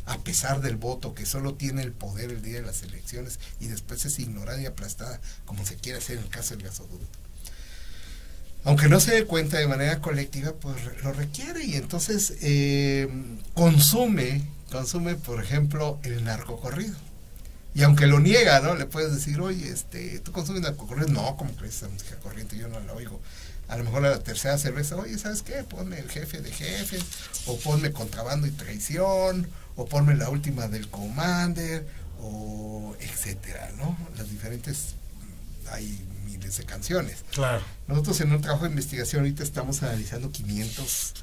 a pesar del voto, que solo tiene el poder el día de las elecciones y después es ignorada y aplastada, como se quiere hacer en el caso del gasoducto. Aunque no se dé cuenta de manera colectiva, pues lo requiere, y entonces consume, por ejemplo, el narcocorrido. Y aunque lo niega, ¿no? Le puedes decir, oye, ¿tú consumes narcocorrido? No, ¿cómo crees esa música corriente? Yo no la oigo. A lo mejor a la tercera cerveza, oye, ¿sabes qué? Ponme el jefe de jefes, o ponme contrabando y traición, o ponme la última del Commander, o etcétera, ¿no? Las diferentes, hay miles de canciones. Claro. Nosotros en un trabajo de investigación ahorita estamos analizando 500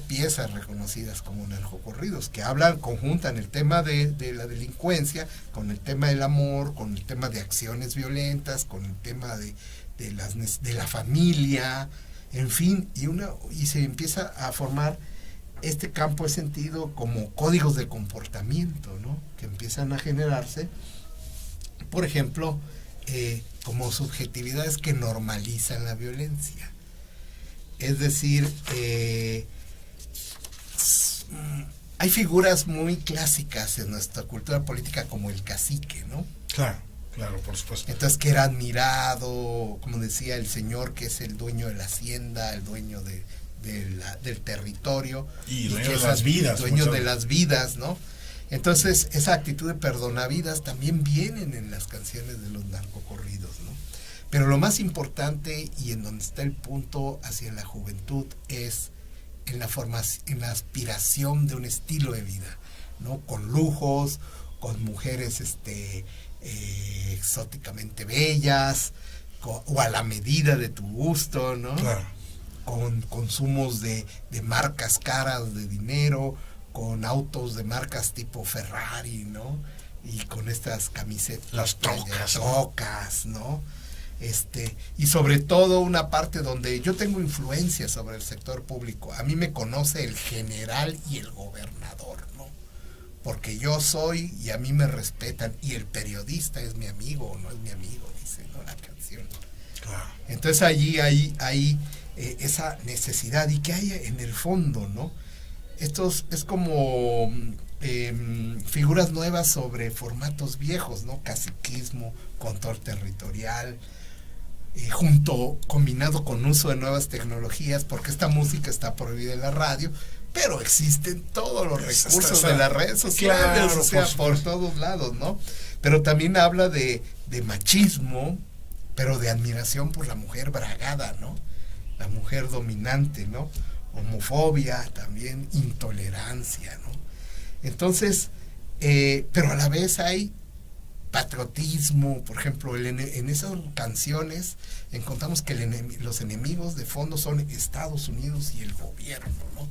piezas reconocidas como narcocorridos, que conjuntan el tema de la delincuencia con el tema del amor, con el tema de acciones violentas, con el tema de la familia, en fin, y se empieza a formar este campo de sentido como códigos de comportamiento, ¿no? Que empiezan a generarse, por ejemplo, como subjetividades que normalizan la violencia. Es decir, hay figuras muy clásicas en nuestra cultura política como el cacique, ¿no? Claro, por supuesto. Entonces, que era admirado, como decía el señor que es el dueño de la hacienda, el dueño del territorio. Y dueño de las vidas. Dueño de las vidas, ¿no? Entonces, esa actitud de perdonavidas también vienen en las canciones de los narcocorridos, ¿no? Pero lo más importante, y en donde está el punto hacia la juventud, es en la aspiración de un estilo de vida, ¿no? Con lujos, con mujeres exóticamente bellas, o a la medida de tu gusto, ¿no? Claro. Con consumos de marcas caras de dinero, con autos de marcas tipo Ferrari, ¿no? Y con estas camisetas, las trocas, ¿no? Y sobre todo una parte donde yo tengo influencia sobre el sector público. A mí me conoce el general y el gobernador, ¿no? Porque yo soy y a mí me respetan, y el periodista es mi amigo o no es mi amigo, dice, ¿no? La canción. Claro. Entonces allí hay esa necesidad, y que hay en el fondo, ¿no? Esto es como figuras nuevas sobre formatos viejos, ¿no? Caciquismo, control territorial, combinado con uso de nuevas tecnologías, porque esta música está prohibida en la radio, pero existen todos los recursos de las redes sociales, claro, o sea, por todos lados, ¿no? Pero también habla de machismo, pero de admiración por la mujer bragada, ¿no? La mujer dominante, ¿no? Homofobia también, intolerancia, ¿no? Entonces, pero a la vez hay patriotismo. Por ejemplo, en esas canciones encontramos que los enemigos de fondo son Estados Unidos y el gobierno, ¿no?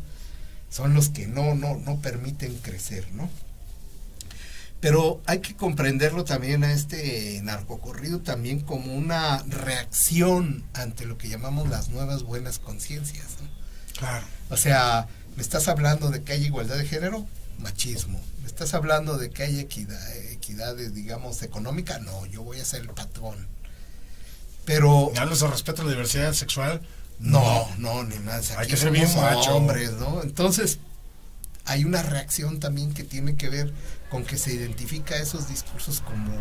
Son los que no permiten crecer, ¿no? Pero hay que comprenderlo también a este narcocorrido también como una reacción ante lo que llamamos las nuevas buenas conciencias, ¿no? Claro. O sea, me estás hablando de que hay igualdad de género, machismo. Me estás hablando de que hay equidad digamos, económica, no, yo voy a ser el patrón. Pero ¿Me hablas de respeto a la diversidad sexual? no, ni nada. Hay que ser bien macho. Hombres, ¿no? Entonces, hay una reacción también que tiene que ver con que se identifica esos discursos como,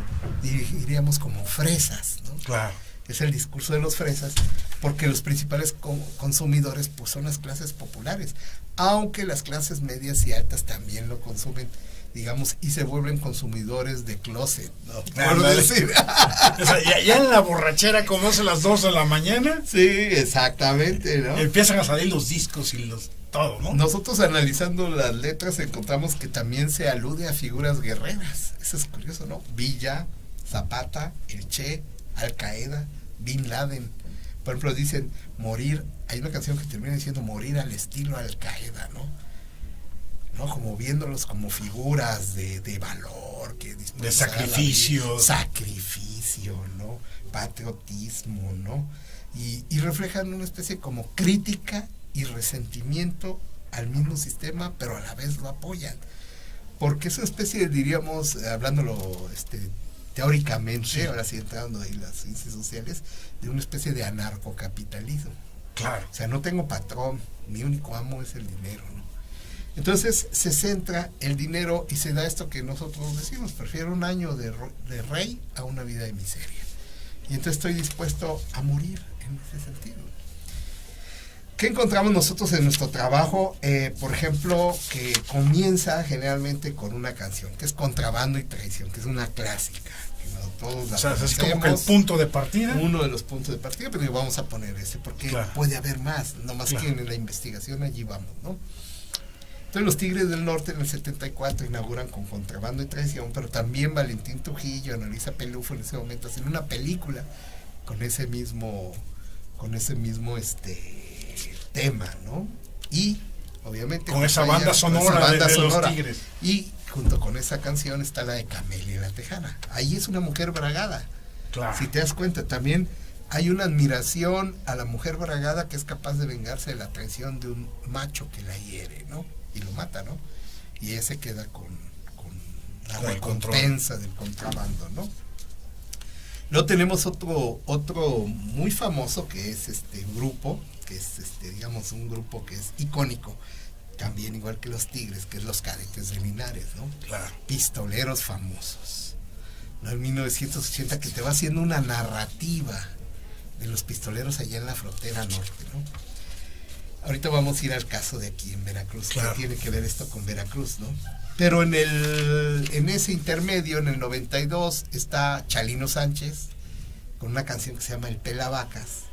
diríamos, como fresas, ¿no? Claro. Es el discurso de los fresas, porque los principales consumidores pues son las clases populares, aunque las clases medias y altas también lo consumen, digamos, y se vuelven consumidores de closet, ¿no? Por decir. O sea, ya en la borrachera, como es a las 2 de la mañana, Sí, exactamente, ¿no? empiezan a salir los discos y todo, ¿no? Nosotros analizando las letras encontramos que también se alude a figuras guerreras. Eso es curioso, ¿no? Villa, Zapata, el Che, Al Qaeda, Bin Laden. Por ejemplo, dicen morir. Hay una canción que termina diciendo morir al estilo Al Qaeda, ¿no? Como viéndolos como figuras de valor, de sacrificio, ¿no? Patriotismo, ¿no? Y reflejan una especie como crítica y resentimiento al mismo sistema, pero a la vez lo apoyan. Porque es una especie de, diríamos, hablándolo teóricamente, sí, ahora sí entrando en las ciencias sociales, de una especie de anarcocapitalismo. Claro. O sea, no tengo patrón, mi único amo es el dinero, ¿no? Entonces se centra el dinero y se da esto que nosotros decimos: prefiero un año de rey a una vida de miseria. Y entonces estoy dispuesto a morir en ese sentido. ¿Qué encontramos nosotros en nuestro trabajo? Por ejemplo, que comienza generalmente con una canción, que es Contrabando y Traición, que es una clásica. Todos la conocemos, es como que el punto de partida. Uno de los puntos de partida, pero vamos a poner ese, porque claro, puede haber más, no más que en la investigación allí vamos, ¿no? Entonces los Tigres del Norte en el 74 inauguran con Contrabando y Traición, pero también Valentín Trujillo, Ana Luisa Pelufo en ese momento hacen una película con ese mismo tema, ¿no? Y obviamente con esa banda sonora de los Tigres. Y junto con esa canción está la de Camelia la Tejana. Ahí es una mujer bragada. Claro. Si te das cuenta, también hay una admiración a la mujer bragada que es capaz de vengarse de la traición de un macho que la hiere, ¿no? Y lo mata, ¿no? Y ese queda con la recompensa del contrabando, ¿no? Luego tenemos otro muy famoso que es grupo, que es digamos un grupo que es icónico, también igual que los Tigres, que es los Cadetes de Linares, ¿no? Claro. Pistoleros famosos, ¿no? En 1980, que te va haciendo una narrativa de los pistoleros allá en la frontera norte, ¿no? Ahorita vamos a ir al caso de aquí en Veracruz, claro, que tiene que ver esto con Veracruz, ¿no? Pero en ese intermedio, en el 92, está Chalino Sánchez con una canción que se llama El Pelavacas.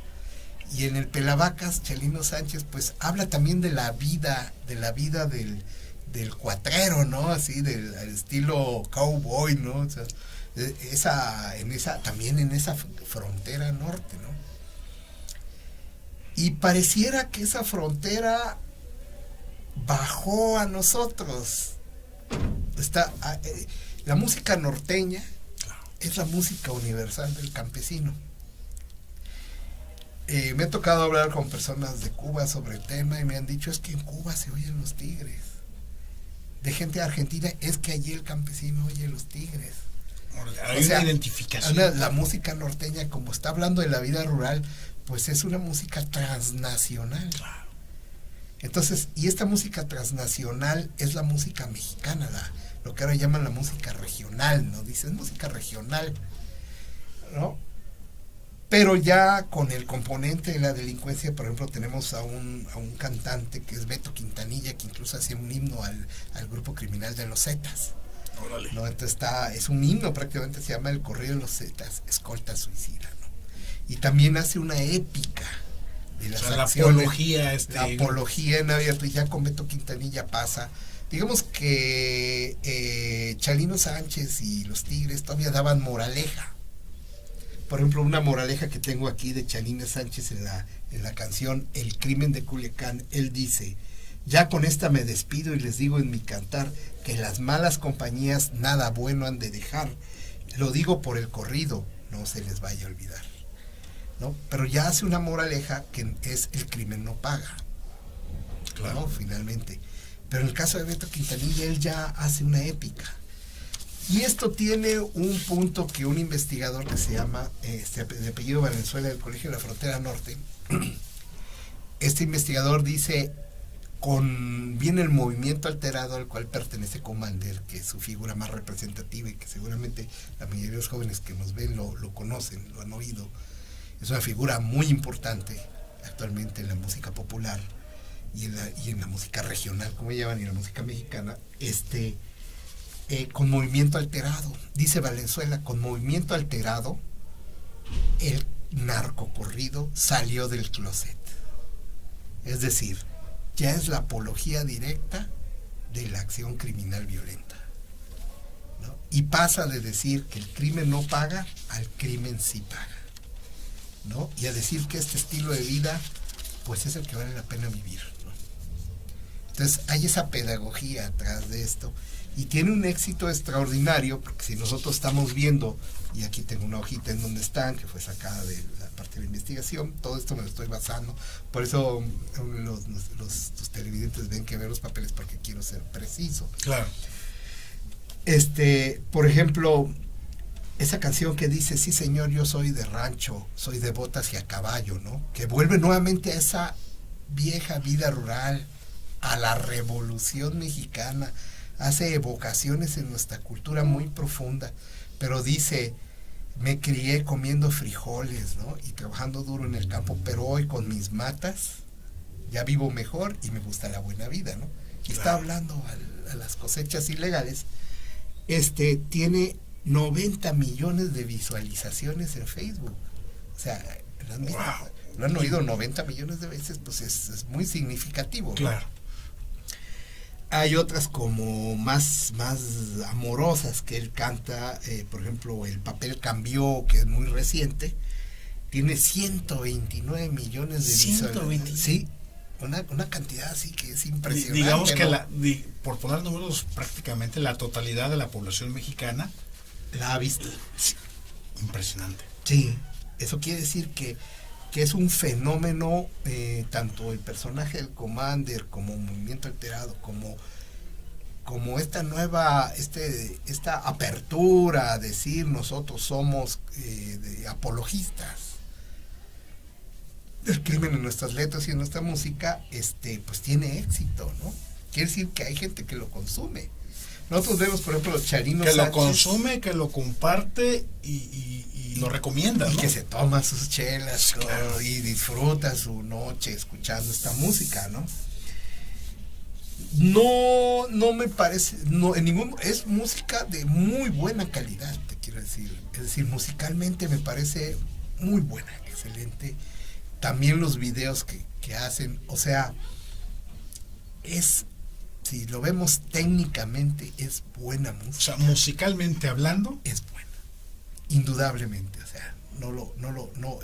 Y en el Pelavacas, Chalino Sánchez pues habla también de la vida del cuatrero, ¿no? Así del estilo cowboy, ¿no? O sea, también en esa frontera norte, ¿no? Y pareciera que esa frontera bajó a nosotros. La música norteña es la música universal del campesino. Me ha tocado hablar con personas de Cuba sobre el tema y me han dicho: es que en Cuba se oyen los Tigres. De gente de Argentina, es que allí el campesino oye los Tigres. Hay una identificación. La música norteña, como está hablando de la vida rural, pues es una música transnacional. Claro. Entonces, y esta música transnacional es la música mexicana, lo que ahora llaman la música regional, ¿no? Dicen música regional, ¿no? Pero ya con el componente de la delincuencia, por ejemplo, tenemos a un cantante que es Beto Quintanilla, que incluso hacía un himno al grupo criminal de los Zetas. Órale. ¿No? Entonces es un himno, prácticamente se llama El Corrido de los Zetas, Escolta Suicida, ¿no? Y también hace una épica de las acciones, la apología en abierto, y ya con Beto Quintanilla pasa. Digamos que Chalino Sánchez y los Tigres todavía daban moraleja. Por ejemplo, una moraleja que tengo aquí de Chalino Sánchez en la canción El Crimen de Culiacán, él dice: Ya con esta me despido y les digo en mi cantar que las malas compañías nada bueno han de dejar. Lo digo por el corrido, no se les vaya a olvidar, ¿no? Pero ya hace una moraleja que es el crimen no paga, claro, ¿no? Finalmente. Pero en el caso de Beto Quintanilla, él ya hace una épica. Y esto tiene un punto que un investigador que se llama, de apellido Valenzuela, del Colegio de la Frontera Norte, este investigador dice, viene el movimiento alterado al cual pertenece Commander, que es su figura más representativa y que seguramente la mayoría de los jóvenes que nos ven lo conocen, lo han oído. Es una figura muy importante actualmente en la música popular y en la música regional, como llaman, y en la música mexicana, con movimiento alterado. Dice Valenzuela, con movimiento alterado, el narcocorrido salió del closet. Es decir, ya es la apología directa de la acción criminal violenta, ¿no? Y pasa de decir que el crimen no paga al crimen sí paga, ¿no? Y a decir que este estilo de vida pues es el que vale la pena vivir, ¿no? Entonces hay esa pedagogía atrás de esto y tiene un éxito extraordinario, porque si nosotros estamos viendo, y aquí tengo una hojita en donde están, que fue sacada de la parte de la investigación, todo esto me lo estoy basando, por eso los televidentes ven que veo los papeles, porque quiero ser preciso. Claro. Por ejemplo, esa canción que dice, sí señor, yo soy de rancho, soy de botas y a caballo, ¿no? Que vuelve nuevamente a esa vieja vida rural, a la revolución mexicana, hace evocaciones en nuestra cultura muy profunda, pero dice, me crié comiendo frijoles, ¿no? Y trabajando duro en el campo, pero hoy con mis matas ya vivo mejor y me gusta la buena vida, ¿no? Y está hablando a las cosechas ilegales. Tiene 90 millones de visualizaciones en Facebook. O sea, lo han oído 90 millones de veces, pues es muy significativo, ¿no? Claro. Hay otras como más amorosas que él canta, por ejemplo, El papel cambió, que es muy reciente, tiene 129 millones de visualizaciones. Sí, una cantidad así que es impresionante. Digamos que ¿no? Por poner números, prácticamente la totalidad de la población mexicana la ha visto. Sí, impresionante. Sí, eso quiere decir que es un fenómeno, tanto el personaje del Commander como Movimiento Alterado, como esta nueva, esta apertura a decir nosotros somos apologistas del crimen en nuestras letras y en nuestra música, pues tiene éxito, ¿no? Quiere decir que hay gente que lo consume. Nosotros vemos, por ejemplo, los Charinos que Sánchez, lo consume, que lo comparte y lo recomienda, y ¿no? que se toma sus chelas, claro, y disfruta su noche escuchando esta música, ¿no? No me parece, no, es música de muy buena calidad, te quiero decir. Es decir, musicalmente me parece muy buena, excelente. También los videos que hacen, o sea, si lo vemos técnicamente, es buena música. O sea, musicalmente hablando, es buena, indudablemente. O sea,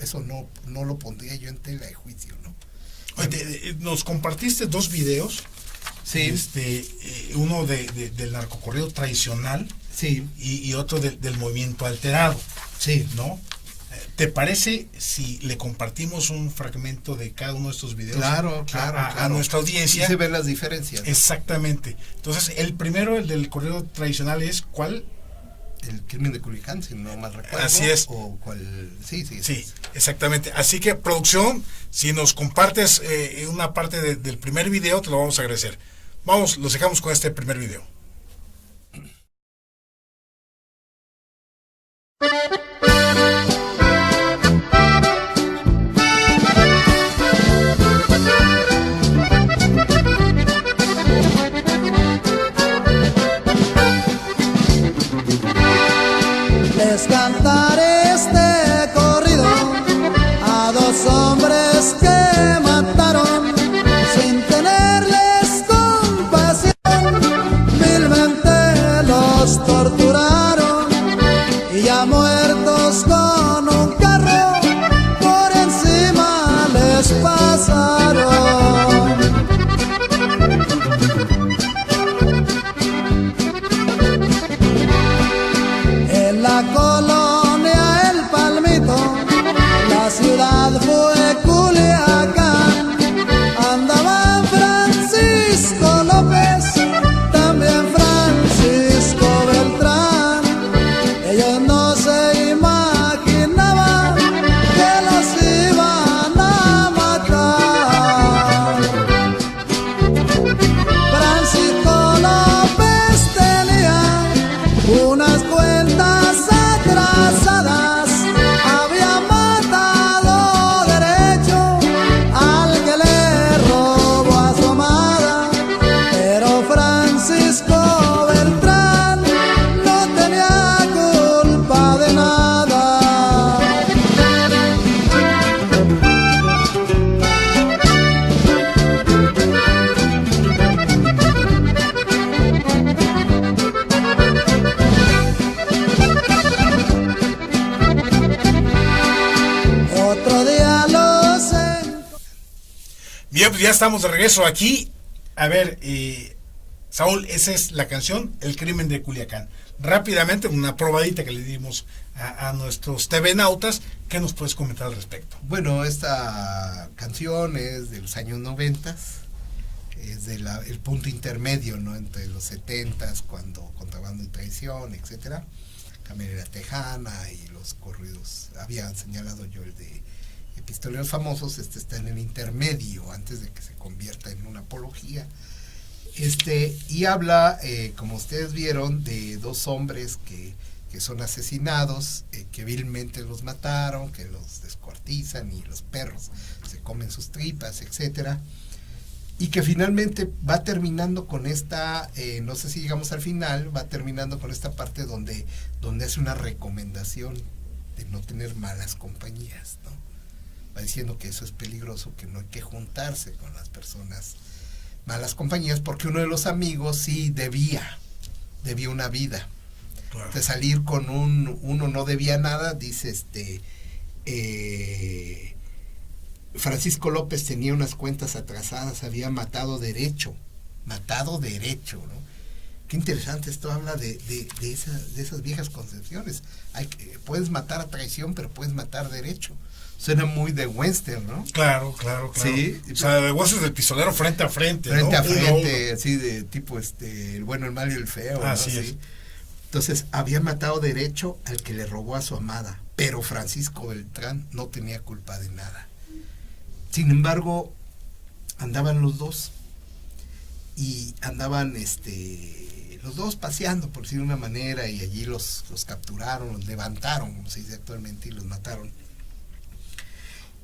eso no lo pondría yo en tela de juicio, ¿no? Oye, nos compartiste 2 videos. Sí. Uno del narcocorrido tradicional, sí, y otro del movimiento alterado, sí, ¿no? ¿Te parece si le compartimos un fragmento de cada uno de estos videos? Claro. A nuestra audiencia. Sí se ven las diferencias, ¿no? Exactamente. Entonces, el primero, el del corrido tradicional, es ¿cuál? El crimen de Culiacán, si no mal recuerdo. Así es. O cuál, sí, exactamente. Así que, producción, si nos compartes una parte del primer video, te lo vamos a agradecer. Vamos, los dejamos con este primer video. Les cantaré este corrido a 2 hombres que mataron sin tenerles compasión, vilmente los torturaron y ya muertos con un carro por encima les pasaron. unas cuentas atrasadas, había matado derecho al que le robó a su amada, pero Francisco Beltrán no tenía culpa de nada. Otro día lo sé. Bien, pues ya estamos de regreso aquí. A ver, Saúl, esa es la canción El crimen de Culiacán. Rápidamente, una probadita que le dimos a nuestros TV Nautas. ¿Qué nos puedes comentar al respecto? Bueno, esta canción es de los años 90, es el punto intermedio, ¿no? Entre los 70s, cuando Contrabando y Traición, etcétera, Camarera Tejana y los corridos. Había señalado yo el de Pistoleros Famosos. Este está en el intermedio, antes de que se convierta en una apología. Y habla, como ustedes vieron, de dos hombres que son asesinados, que vilmente los mataron, que los descuartizan y los perros se comen sus tripas, etcétera, y que finalmente va terminando con esta, no sé si llegamos al final, va terminando con esta parte donde hace una recomendación de no tener malas compañías, ¿no? Va diciendo que eso es peligroso, que no hay que juntarse con las personas malas compañías, porque uno de los amigos sí debía una vida. Claro. De salir con uno no debía nada, dice Francisco López tenía unas cuentas atrasadas, había matado derecho, ¿no? Qué interesante, esto habla de esas viejas concepciones. Puedes matar a traición, pero puedes matar derecho. Suena muy de western, ¿no? Claro. Sí. O sea, de western del pistolero frente a frente, Frente ¿no? a frente, así de tipo el bueno, el malo y el feo, ¿no? Así es. Sí. Entonces, había matado derecho al que le robó a su amada, pero Francisco Beltrán no tenía culpa de nada. Sin embargo, andaban los dos, y andaban los dos paseando, por decir de una manera, y allí los capturaron, los levantaron, como se dice actualmente, y los mataron.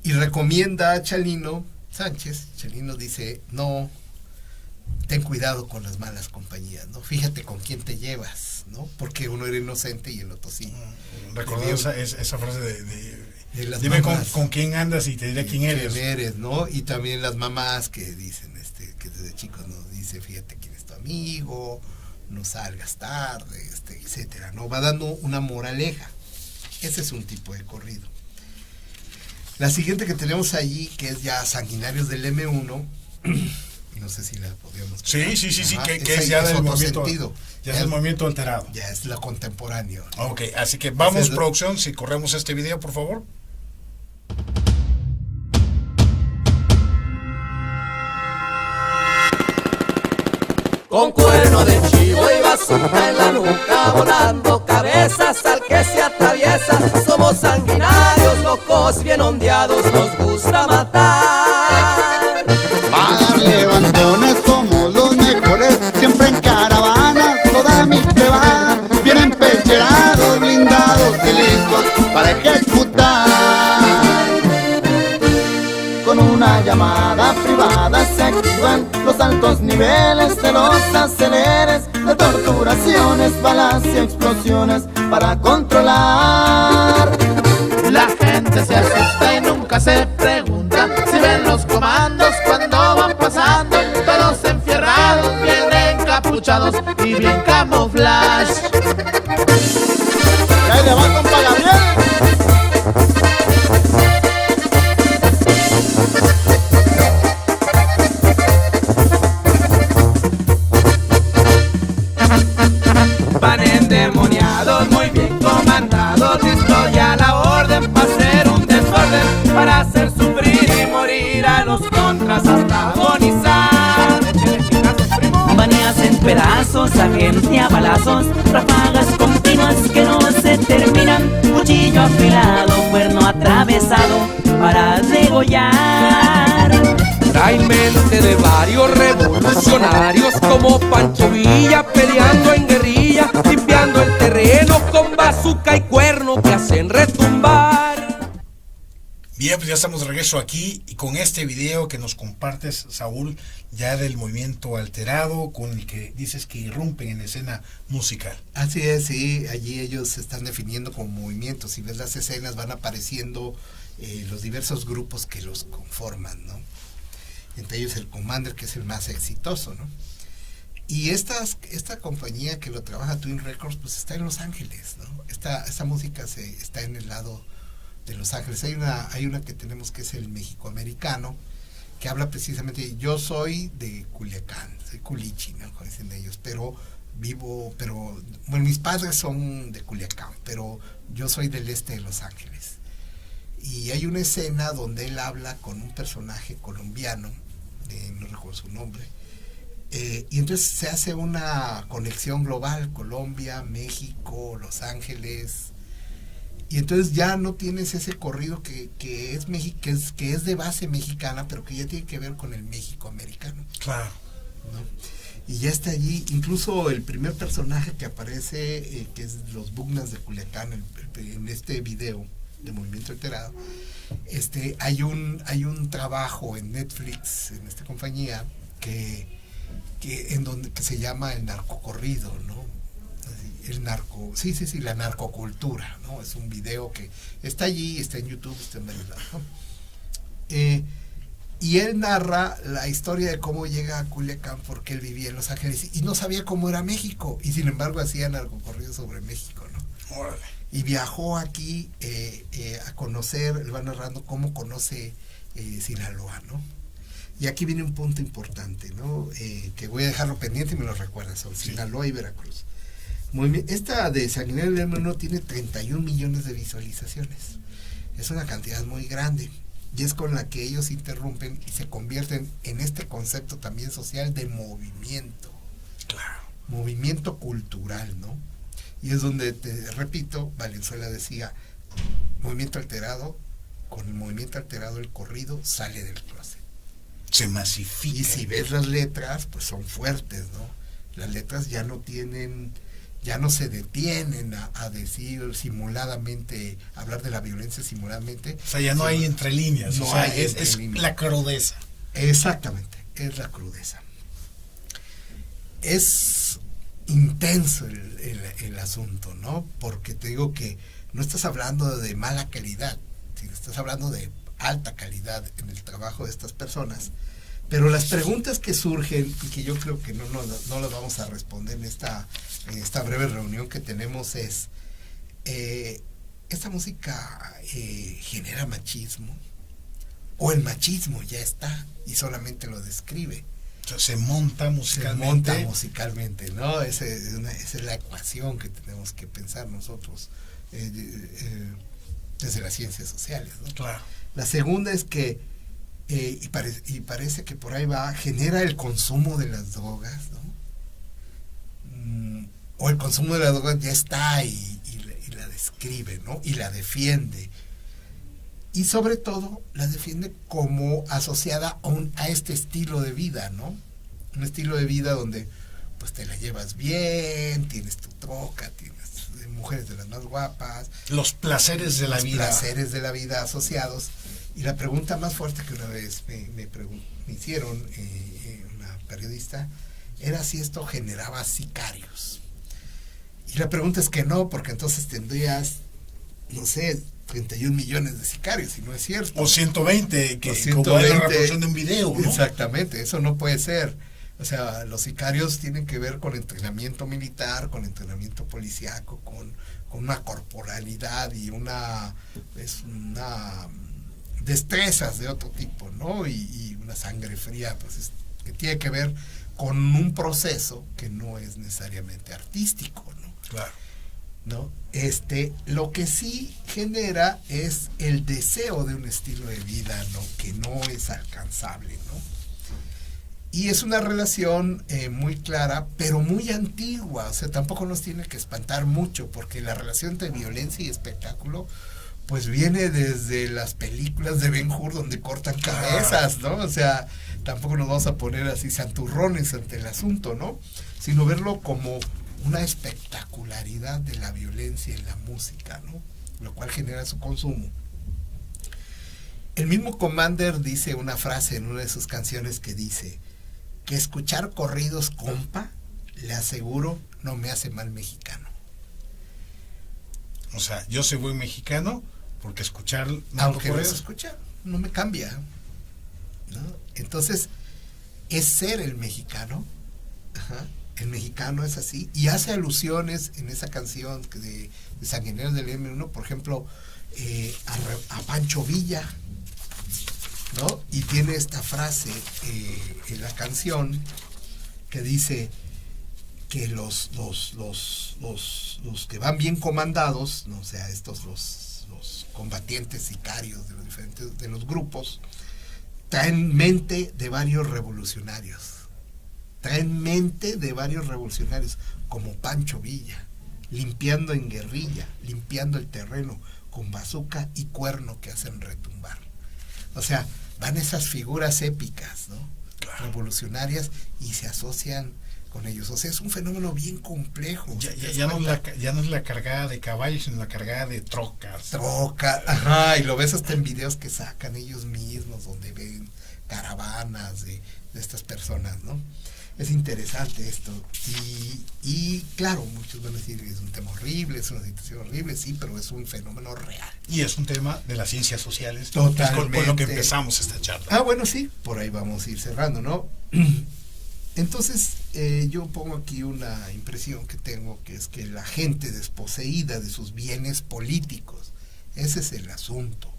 Y recomienda a Chalino Sánchez. Chalino dice, no, ten cuidado con las malas compañías, ¿no? Fíjate con quién te llevas, ¿no? Porque uno era inocente y el otro sí. Recordé esa frase de las dime mamás, con quién andas y te diré quién eres. ¿no? Y también las mamás que dicen, que desde chicos nos dice, fíjate quién es tu amigo, no salgas tarde, etcétera, ¿no? Va dando una moraleja. Ese es un tipo de corrido. La siguiente que tenemos allí, que es ya Sanguinarios del M1, no sé si la podríamos... Sí, que es ya del movimiento, sentido. Ya es el movimiento alterado. Ya es la contemporánea, ¿no? Ok, así que vamos, producción, si corremos este video, por favor. Con cuerno de chivo y bazooka en la nuca, volando cabezas al que se atraviesa. Somos sanguinarios, locos, bien ondeados, nos gusta matar. Para dar levantones somos los mejores, siempre en caravana, toda mi plebada, bien empecherados, blindados y listos para ejecutar. Con una llamada privada se activan los altos niveles de los aceleres, de torturaciones, balas y explosiones para controlar. La gente se asusta y nunca se pregunta si ven los comandos cuando van pasando, todos enfierrados, bien encapuchados y bien camuflaje. Y ahí le va, compa Gabriel. Van endemoniados, muy bien comandados, listo ya la orden para hacer un desorden, para hacer sufrir y morir a los contras hasta agonizar. Baneas en pedazos, a gente a balazos, ráfagas continuas que no se terminan, cuchillo afilado, cuerno atravesado para degollar. Traen mente de varios revolucionarios como Pancho Villa peleando en guerrilla, limpiando el Bien, pues ya estamos de regreso aquí y con este video que nos compartes, Saúl, ya del movimiento alterado, con el que dices que irrumpen en escena musical. Así es, sí, allí ellos se están definiendo como movimientos. Si ves las escenas van apareciendo los diversos grupos que los conforman, ¿no? Entre ellos el Commander, que es el más exitoso, ¿no? Y esta compañía que lo trabaja, Twin Records, pues está en Los Ángeles, ¿no? Esta música está en el lado de Los Ángeles. Hay una que tenemos que es el México-americano, que habla precisamente, yo soy de Culiacán, soy culichi, ¿no? Como dicen ellos, pero bueno, mis padres son de Culiacán, pero yo soy del este de Los Ángeles. Y hay una escena donde él habla con un personaje colombiano, no recuerdo su nombre, y entonces se hace una conexión global, Colombia, México, Los Ángeles, y entonces ya no tienes ese corrido que es de base mexicana, pero que ya tiene que ver con el México americano. Claro. ¿No? Y ya está allí, incluso el primer personaje que aparece, que es los Bugnas de Culiacán, en este video de Movimiento Alterado, hay un trabajo en Netflix, en esta compañía, que se llama El Narcocorrido, ¿no? La narcocultura, ¿no? Es un video que está allí, está en YouTube, está en varios lados, ¿no? Y él narra la historia de cómo llega a Culiacán porque él vivía en Los Ángeles y no sabía cómo era México, y sin embargo hacía narcocorrido sobre México, ¿no? Órale. Y viajó aquí a conocer, él va narrando cómo conoce Sinaloa, ¿no? Y aquí viene un punto importante, ¿no? Que voy a dejarlo pendiente y me lo recuerdas, son Sinaloa y Veracruz. Esta de Sanguinario del Menú tiene 31 millones de visualizaciones. Es una cantidad muy grande. Y es con la que ellos interrumpen y se convierten en este concepto también social de movimiento. Claro. Movimiento cultural, ¿no? Y es donde, te repito, Valenzuela decía, movimiento alterado, con el movimiento alterado el corrido sale del closet. Se masifica. Y si ves las letras, pues son fuertes, ¿no? Las letras ya no se detienen a decir simuladamente, hablar de la violencia simuladamente. O sea, ya no hay entre líneas, no o sea, hay es la crudeza. Exactamente, es la crudeza. Es intenso el asunto, ¿no? Porque te digo que no estás hablando de mala calidad, sino estás hablando de alta calidad en el trabajo de estas personas. Pero las preguntas que surgen, y que yo creo que no las vamos a responder en esta breve reunión que tenemos, es, ¿esta música genera machismo? ¿O el machismo ya está y solamente lo describe? O sea, se monta musicalmente. Se monta musicalmente, ¿no? Esa es la ecuación que tenemos que pensar nosotros desde las ciencias sociales, ¿no? Claro. La segunda es que y parece que por ahí genera el consumo de las drogas, ¿no? O el consumo de las drogas ya está y la describe, ¿no? Y la defiende. Y sobre todo la defiende como asociada a este estilo de vida, ¿no? Un estilo de vida donde pues te la llevas bien, tienes tu troca, tienes mujeres de las más guapas. Los placeres de la vida. Los placeres de la vida asociados. Y la pregunta más fuerte que una vez me hicieron una periodista era si esto generaba sicarios. Y la pregunta es que no, porque entonces tendrías, no sé, 31 millones de sicarios, y no es cierto. O 120, como es la reproducción de un video, ¿no? Exactamente, eso no puede ser. O sea, los sicarios tienen que ver con entrenamiento militar, con entrenamiento policíaco, con una corporalidad y una destrezas de otro tipo, ¿no? Y una sangre fría, pues que tiene que ver con un proceso que no es necesariamente artístico, ¿no? Claro. ¿No? Lo que sí genera es el deseo de un estilo de vida, ¿no? Que no es alcanzable, ¿no? Y es una relación muy clara, pero muy antigua. O sea, tampoco nos tiene que espantar mucho, porque la relación entre violencia y espectáculo pues viene desde las películas de Ben-Hur donde cortan cabezas, ¿no? O sea, tampoco nos vamos a poner así santurrones ante el asunto, ¿no? Sino verlo como una espectacularidad de la violencia en la música, ¿no? Lo cual genera su consumo. El mismo Commander dice una frase en una de sus canciones que dice que escuchar corridos, compa, le aseguro, no me hace mal mexicano. O sea, yo soy buen mexicano porque escuchar aunque no se escucha, no me cambia, ¿no? Entonces, es ser el mexicano. Ajá. El mexicano es así, y hace alusiones en esa canción de Sanguineros del M1, por ejemplo, a Pancho Villa, ¿no? Y tiene esta frase en la canción que dice que los que van bien comandados, ¿no? O sea, estos los combatientes sicarios de los diferentes de los grupos, traen mente de varios revolucionarios. Como Pancho Villa, limpiando en guerrilla, limpiando el terreno con bazuca y cuerno que hacen retumbar. O sea, van esas figuras épicas, ¿no? Claro. Revolucionarias, y se asocian con ellos. O sea, es un fenómeno bien complejo. Ya no es la cargada de caballos, sino la cargada de trocas. Ajá, y lo ves hasta en videos que sacan ellos mismos, donde ven caravanas de estas personas, ¿no? Es interesante esto, y claro, muchos van a decir que es un tema horrible, es una situación horrible, sí, pero es un fenómeno real. Y es un tema de las ciencias sociales. Totalmente. Con lo que empezamos esta charla. Ah, bueno, sí, por ahí vamos a ir cerrando, ¿no? Entonces, yo pongo aquí una impresión que tengo, que es que la gente desposeída de sus bienes políticos, ese es el asunto.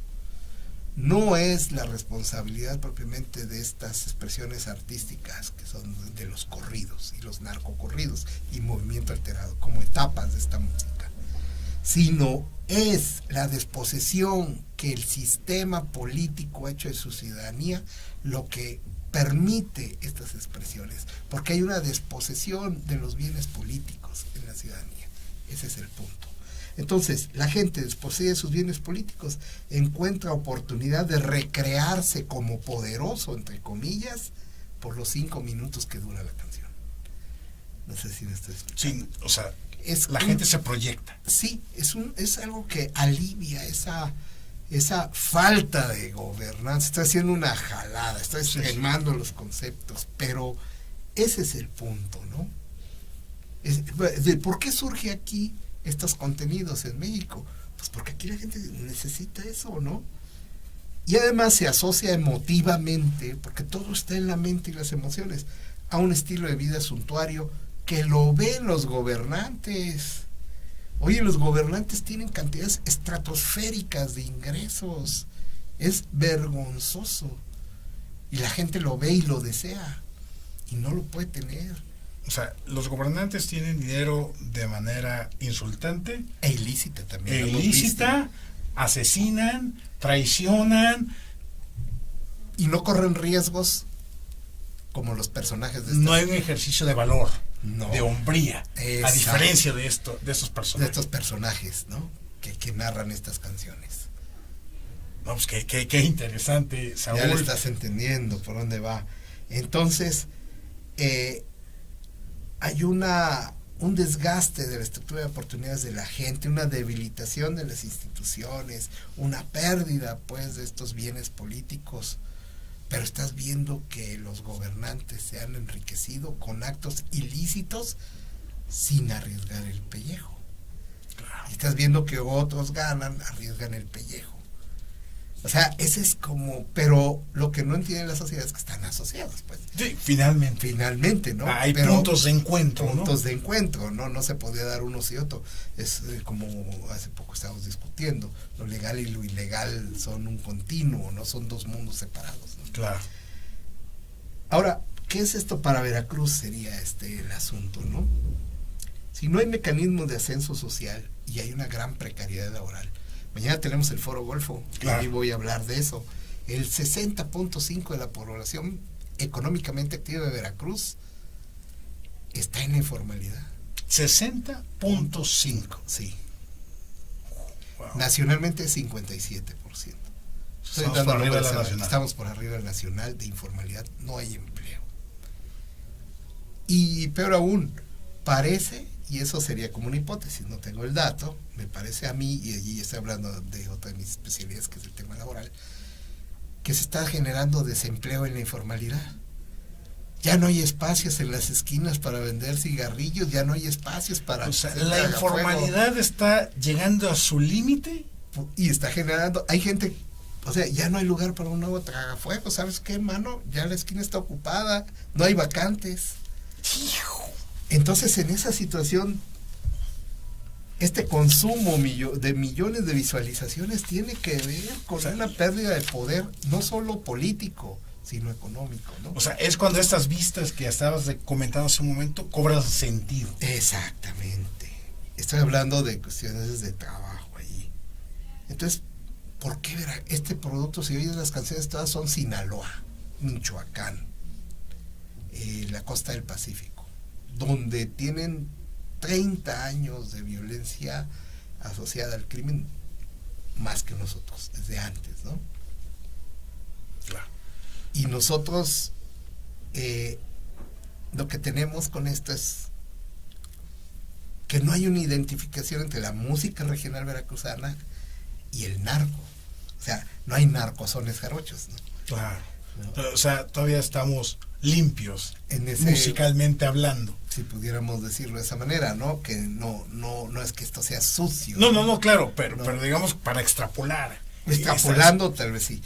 No es la responsabilidad propiamente de estas expresiones artísticas que son de los corridos y los narcocorridos y movimiento alterado como etapas de esta música, sino es la desposesión que el sistema político ha hecho de su ciudadanía lo que permite estas expresiones, porque hay una desposesión de los bienes políticos en la ciudadanía. Ese es el punto. Entonces, la gente desposeída de sus bienes políticos encuentra oportunidad de recrearse como poderoso, entre comillas, por los 5 minutos que dura la canción. No sé si me estoy explicando. Sí, o sea, la gente se proyecta. Sí, es algo que alivia esa falta de gobernanza. Estoy haciendo una jalada, estoy quemando los conceptos, pero ese es el punto, ¿no? ¿Por qué surge aquí estos contenidos en México? Pues porque aquí la gente necesita eso, ¿no? Y además se asocia emotivamente, porque todo está en la mente y las emociones, a un estilo de vida suntuario que lo ven los gobernantes. Oye, los gobernantes tienen cantidades estratosféricas de ingresos. Es vergonzoso. Y la gente lo ve y lo desea. Y no lo puede tener. O sea, los gobernantes tienen dinero de manera insultante. E ilícita también. E ilícita, asesinan, traicionan. Y no corren riesgos como los personajes de No hay un ejercicio de valor, no, de hombría, exacto, a diferencia de esos personajes. De estos personajes, ¿no? Que narran estas canciones. No, pues qué interesante, Saúl. Ya le estás entendiendo por dónde va. Entonces, hay un desgaste de la estructura de oportunidades de la gente, una debilitación de las instituciones, una pérdida pues de estos bienes políticos, pero estás viendo que los gobernantes se han enriquecido con actos ilícitos sin arriesgar el pellejo. Claro. Y estás viendo que otros ganan, arriesgan el pellejo. O sea, ese es como, pero lo que no entiende la sociedad es que están asociados, pues. Sí, finalmente, ¿no? Hay pero puntos de encuentro, puntos de encuentro, no se podía dar uno y otro. Es como hace poco estábamos discutiendo, lo legal y lo ilegal son un continuo, no son dos mundos separados, ¿no? Claro. Ahora, ¿qué es esto para Veracruz? Sería el asunto, ¿no? Si no hay mecanismo de ascenso social y hay una gran precariedad laboral. Mañana tenemos el Foro Golfo, claro, y ahí voy a hablar de eso. El 60.5% de la población económicamente activa de Veracruz está en la informalidad. 60.5%. Sí. Wow. Nacionalmente es 57%. Estamos por arriba del nacional de informalidad, no hay empleo. Y peor aún, parece, y eso sería como una hipótesis, no tengo el dato, me parece a mí, y allí estoy hablando de otra de mis especialidades, que es el tema laboral, que se está generando desempleo en la informalidad. Ya no hay espacios en las esquinas para vender cigarrillos, ya no hay espacios para... O sea, la informalidad está llegando a su límite. Y está generando, hay gente, o sea, ya no hay lugar para un nuevo tragafuego, ¿sabes qué, mano? Ya la esquina está ocupada, no hay vacantes. Entonces, en esa situación, este consumo de millones de visualizaciones tiene que ver con una pérdida de poder, no solo político, sino económico, ¿no? O sea, es cuando estas vistas que estabas comentando hace un momento cobran sentido. Exactamente. Estoy hablando de cuestiones de trabajo allí. Entonces, ¿por qué verá? Este producto, si oyes las canciones, todas son Sinaloa, Michoacán, la costa del Pacífico, donde tienen 30 años de violencia asociada al crimen, más que nosotros, desde antes, ¿no? Claro. Y nosotros, lo que tenemos con esto es que no hay una identificación entre la música regional veracruzana y el narco. O sea, no hay narcosones jarochos, ¿no? Claro. ¿No? O sea, todavía estamos limpios, en ese, musicalmente hablando. Si pudiéramos decirlo de esa manera, ¿no? Que no es que esto sea sucio. No, claro, pero digamos para extrapolar. Extrapolando, tal vez sí.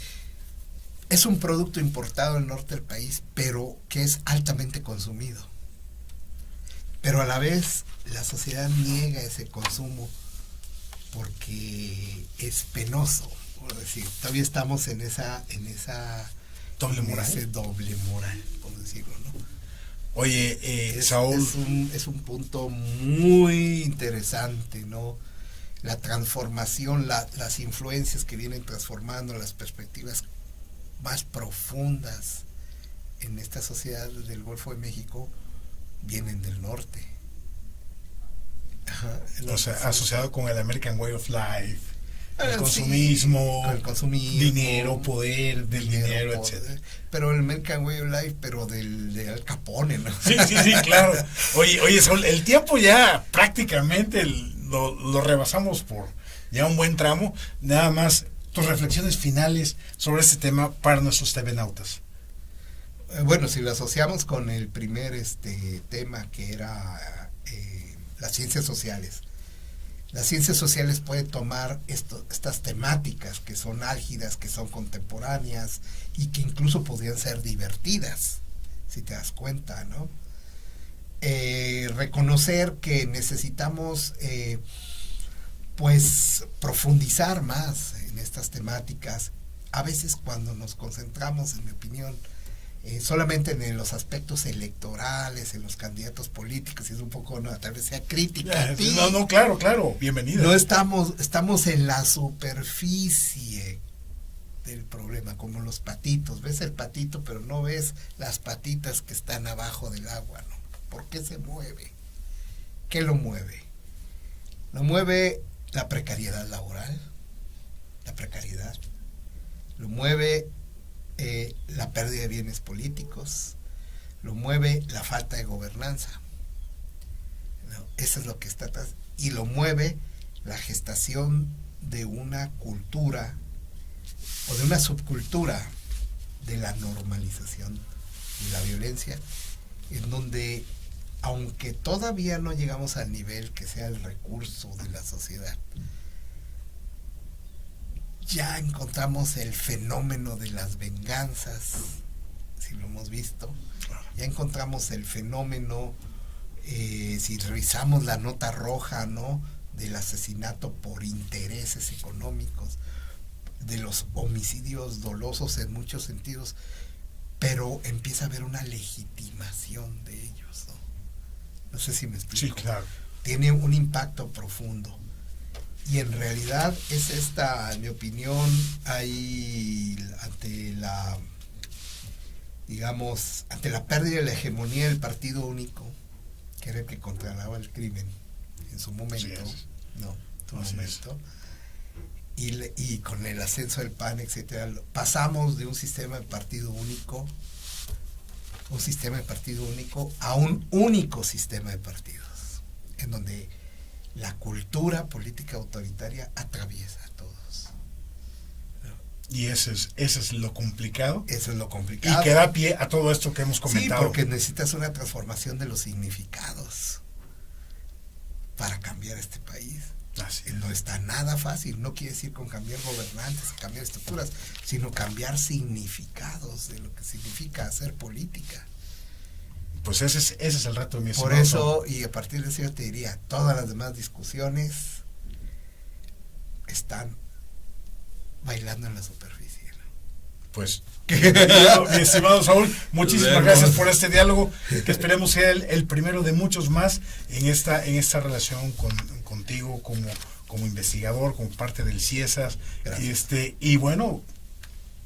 Es un producto importado al norte del país, pero que es altamente consumido. Pero a la vez la sociedad niega ese consumo porque es penoso, por decir. Todavía estamos en esa doble moral. Ese doble moral, por decirlo, ¿no? Oye, Saúl, es un punto muy interesante, ¿no? La transformación, las influencias que vienen transformando, las perspectivas más profundas en esta sociedad del Golfo de México vienen del norte. Ajá, o sea, asociado con el American Way of Life, el consumismo, dinero, poder, del dinero, etcétera. Pero el American Way of Life, pero de Al Capone, ¿no? Sí, claro. Oye, Saúl, el tiempo ya prácticamente lo rebasamos por ya un buen tramo. Nada más tus reflexiones finales sobre este tema para nuestros TV-nautas. Bueno, si lo asociamos con el primer tema, que era las ciencias sociales. Las ciencias sociales pueden tomar estas temáticas que son álgidas, que son contemporáneas y que incluso podrían ser divertidas, si te das cuenta, ¿no? Reconocer que necesitamos pues profundizar más en estas temáticas. A veces cuando nos concentramos, en mi opinión, solamente en los aspectos electorales, en los candidatos políticos, y es un poco, no, tal vez sea crítica. No, claro, bienvenido. No estamos en la superficie del problema, como los patitos. Ves el patito, pero no ves las patitas que están abajo del agua, ¿no? ¿Por qué se mueve? ¿Qué lo mueve? Lo mueve la precariedad laboral, lo mueve la pérdida de bienes políticos, lo mueve la falta de gobernanza, ¿no? Eso es lo que está atrás, y lo mueve la gestación de una cultura o de una subcultura de la normalización de la violencia, en donde, aunque todavía no llegamos al nivel que sea el recurso de la sociedad, ya encontramos el fenómeno de las venganzas, si lo hemos visto, ya encontramos el fenómeno, si revisamos la nota roja, ¿no?, del asesinato por intereses económicos, de los homicidios dolosos en muchos sentidos, pero empieza a haber una legitimación de ellos, ¿no? No sé si me explico. Sí, claro. Tiene un impacto profundo. Y en realidad es esta, en mi opinión, hay ante la pérdida de la hegemonía del partido único, que era el que controlaba el crimen en su momento, y con el ascenso del PAN, etcétera, pasamos de un sistema de partido único a un único sistema de partidos, en donde la cultura política autoritaria atraviesa a todos, ¿no? Y ese es lo complicado. Eso es lo complicado. Y que da pie a todo esto que hemos comentado. Sí, porque necesitas una transformación de los significados para cambiar este país. No está nada fácil. No quiere decir con cambiar gobernantes, cambiar estructuras, sino cambiar significados de lo que significa hacer política. Pues ese es el reto de mi Por eso, y a partir de eso yo te diría, todas las demás discusiones están bailando en la superficie, ¿no? Pues, mi estimado Saúl, muchísimas gracias por este diálogo, que esperemos sea el primero de muchos más en esta relación contigo como investigador, como parte del CIESAS, y bueno,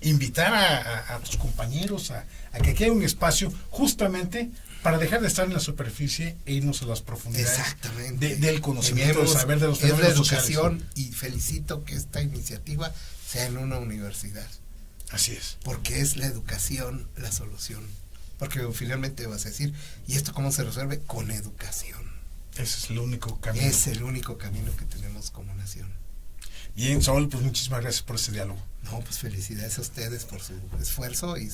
invitar a tus compañeros a que quede un espacio justamente para dejar de estar en la superficie e irnos a las profundidades. Exactamente. Del conocimiento, del saber de los fenómenos sociales. Es la educación, y felicito que esta iniciativa sea en una universidad. Así es. Porque es la educación la solución. Porque finalmente vas a decir, ¿y esto cómo se resuelve? Con educación. Ese es el único camino. Es el único camino que tenemos como nación. Bien, Saúl, pues muchísimas gracias por este diálogo. No, pues felicidades a ustedes por su esfuerzo y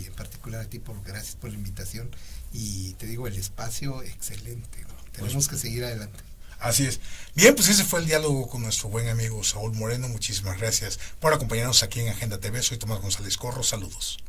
en particular a ti gracias por la invitación, y te digo, el espacio excelente, ¿no? Tenemos que seguir adelante. Así es. Bien, pues ese fue el diálogo con nuestro buen amigo Saúl Moreno. Muchísimas gracias por acompañarnos aquí en Agenda TV. Soy Tomás González Corro. Saludos.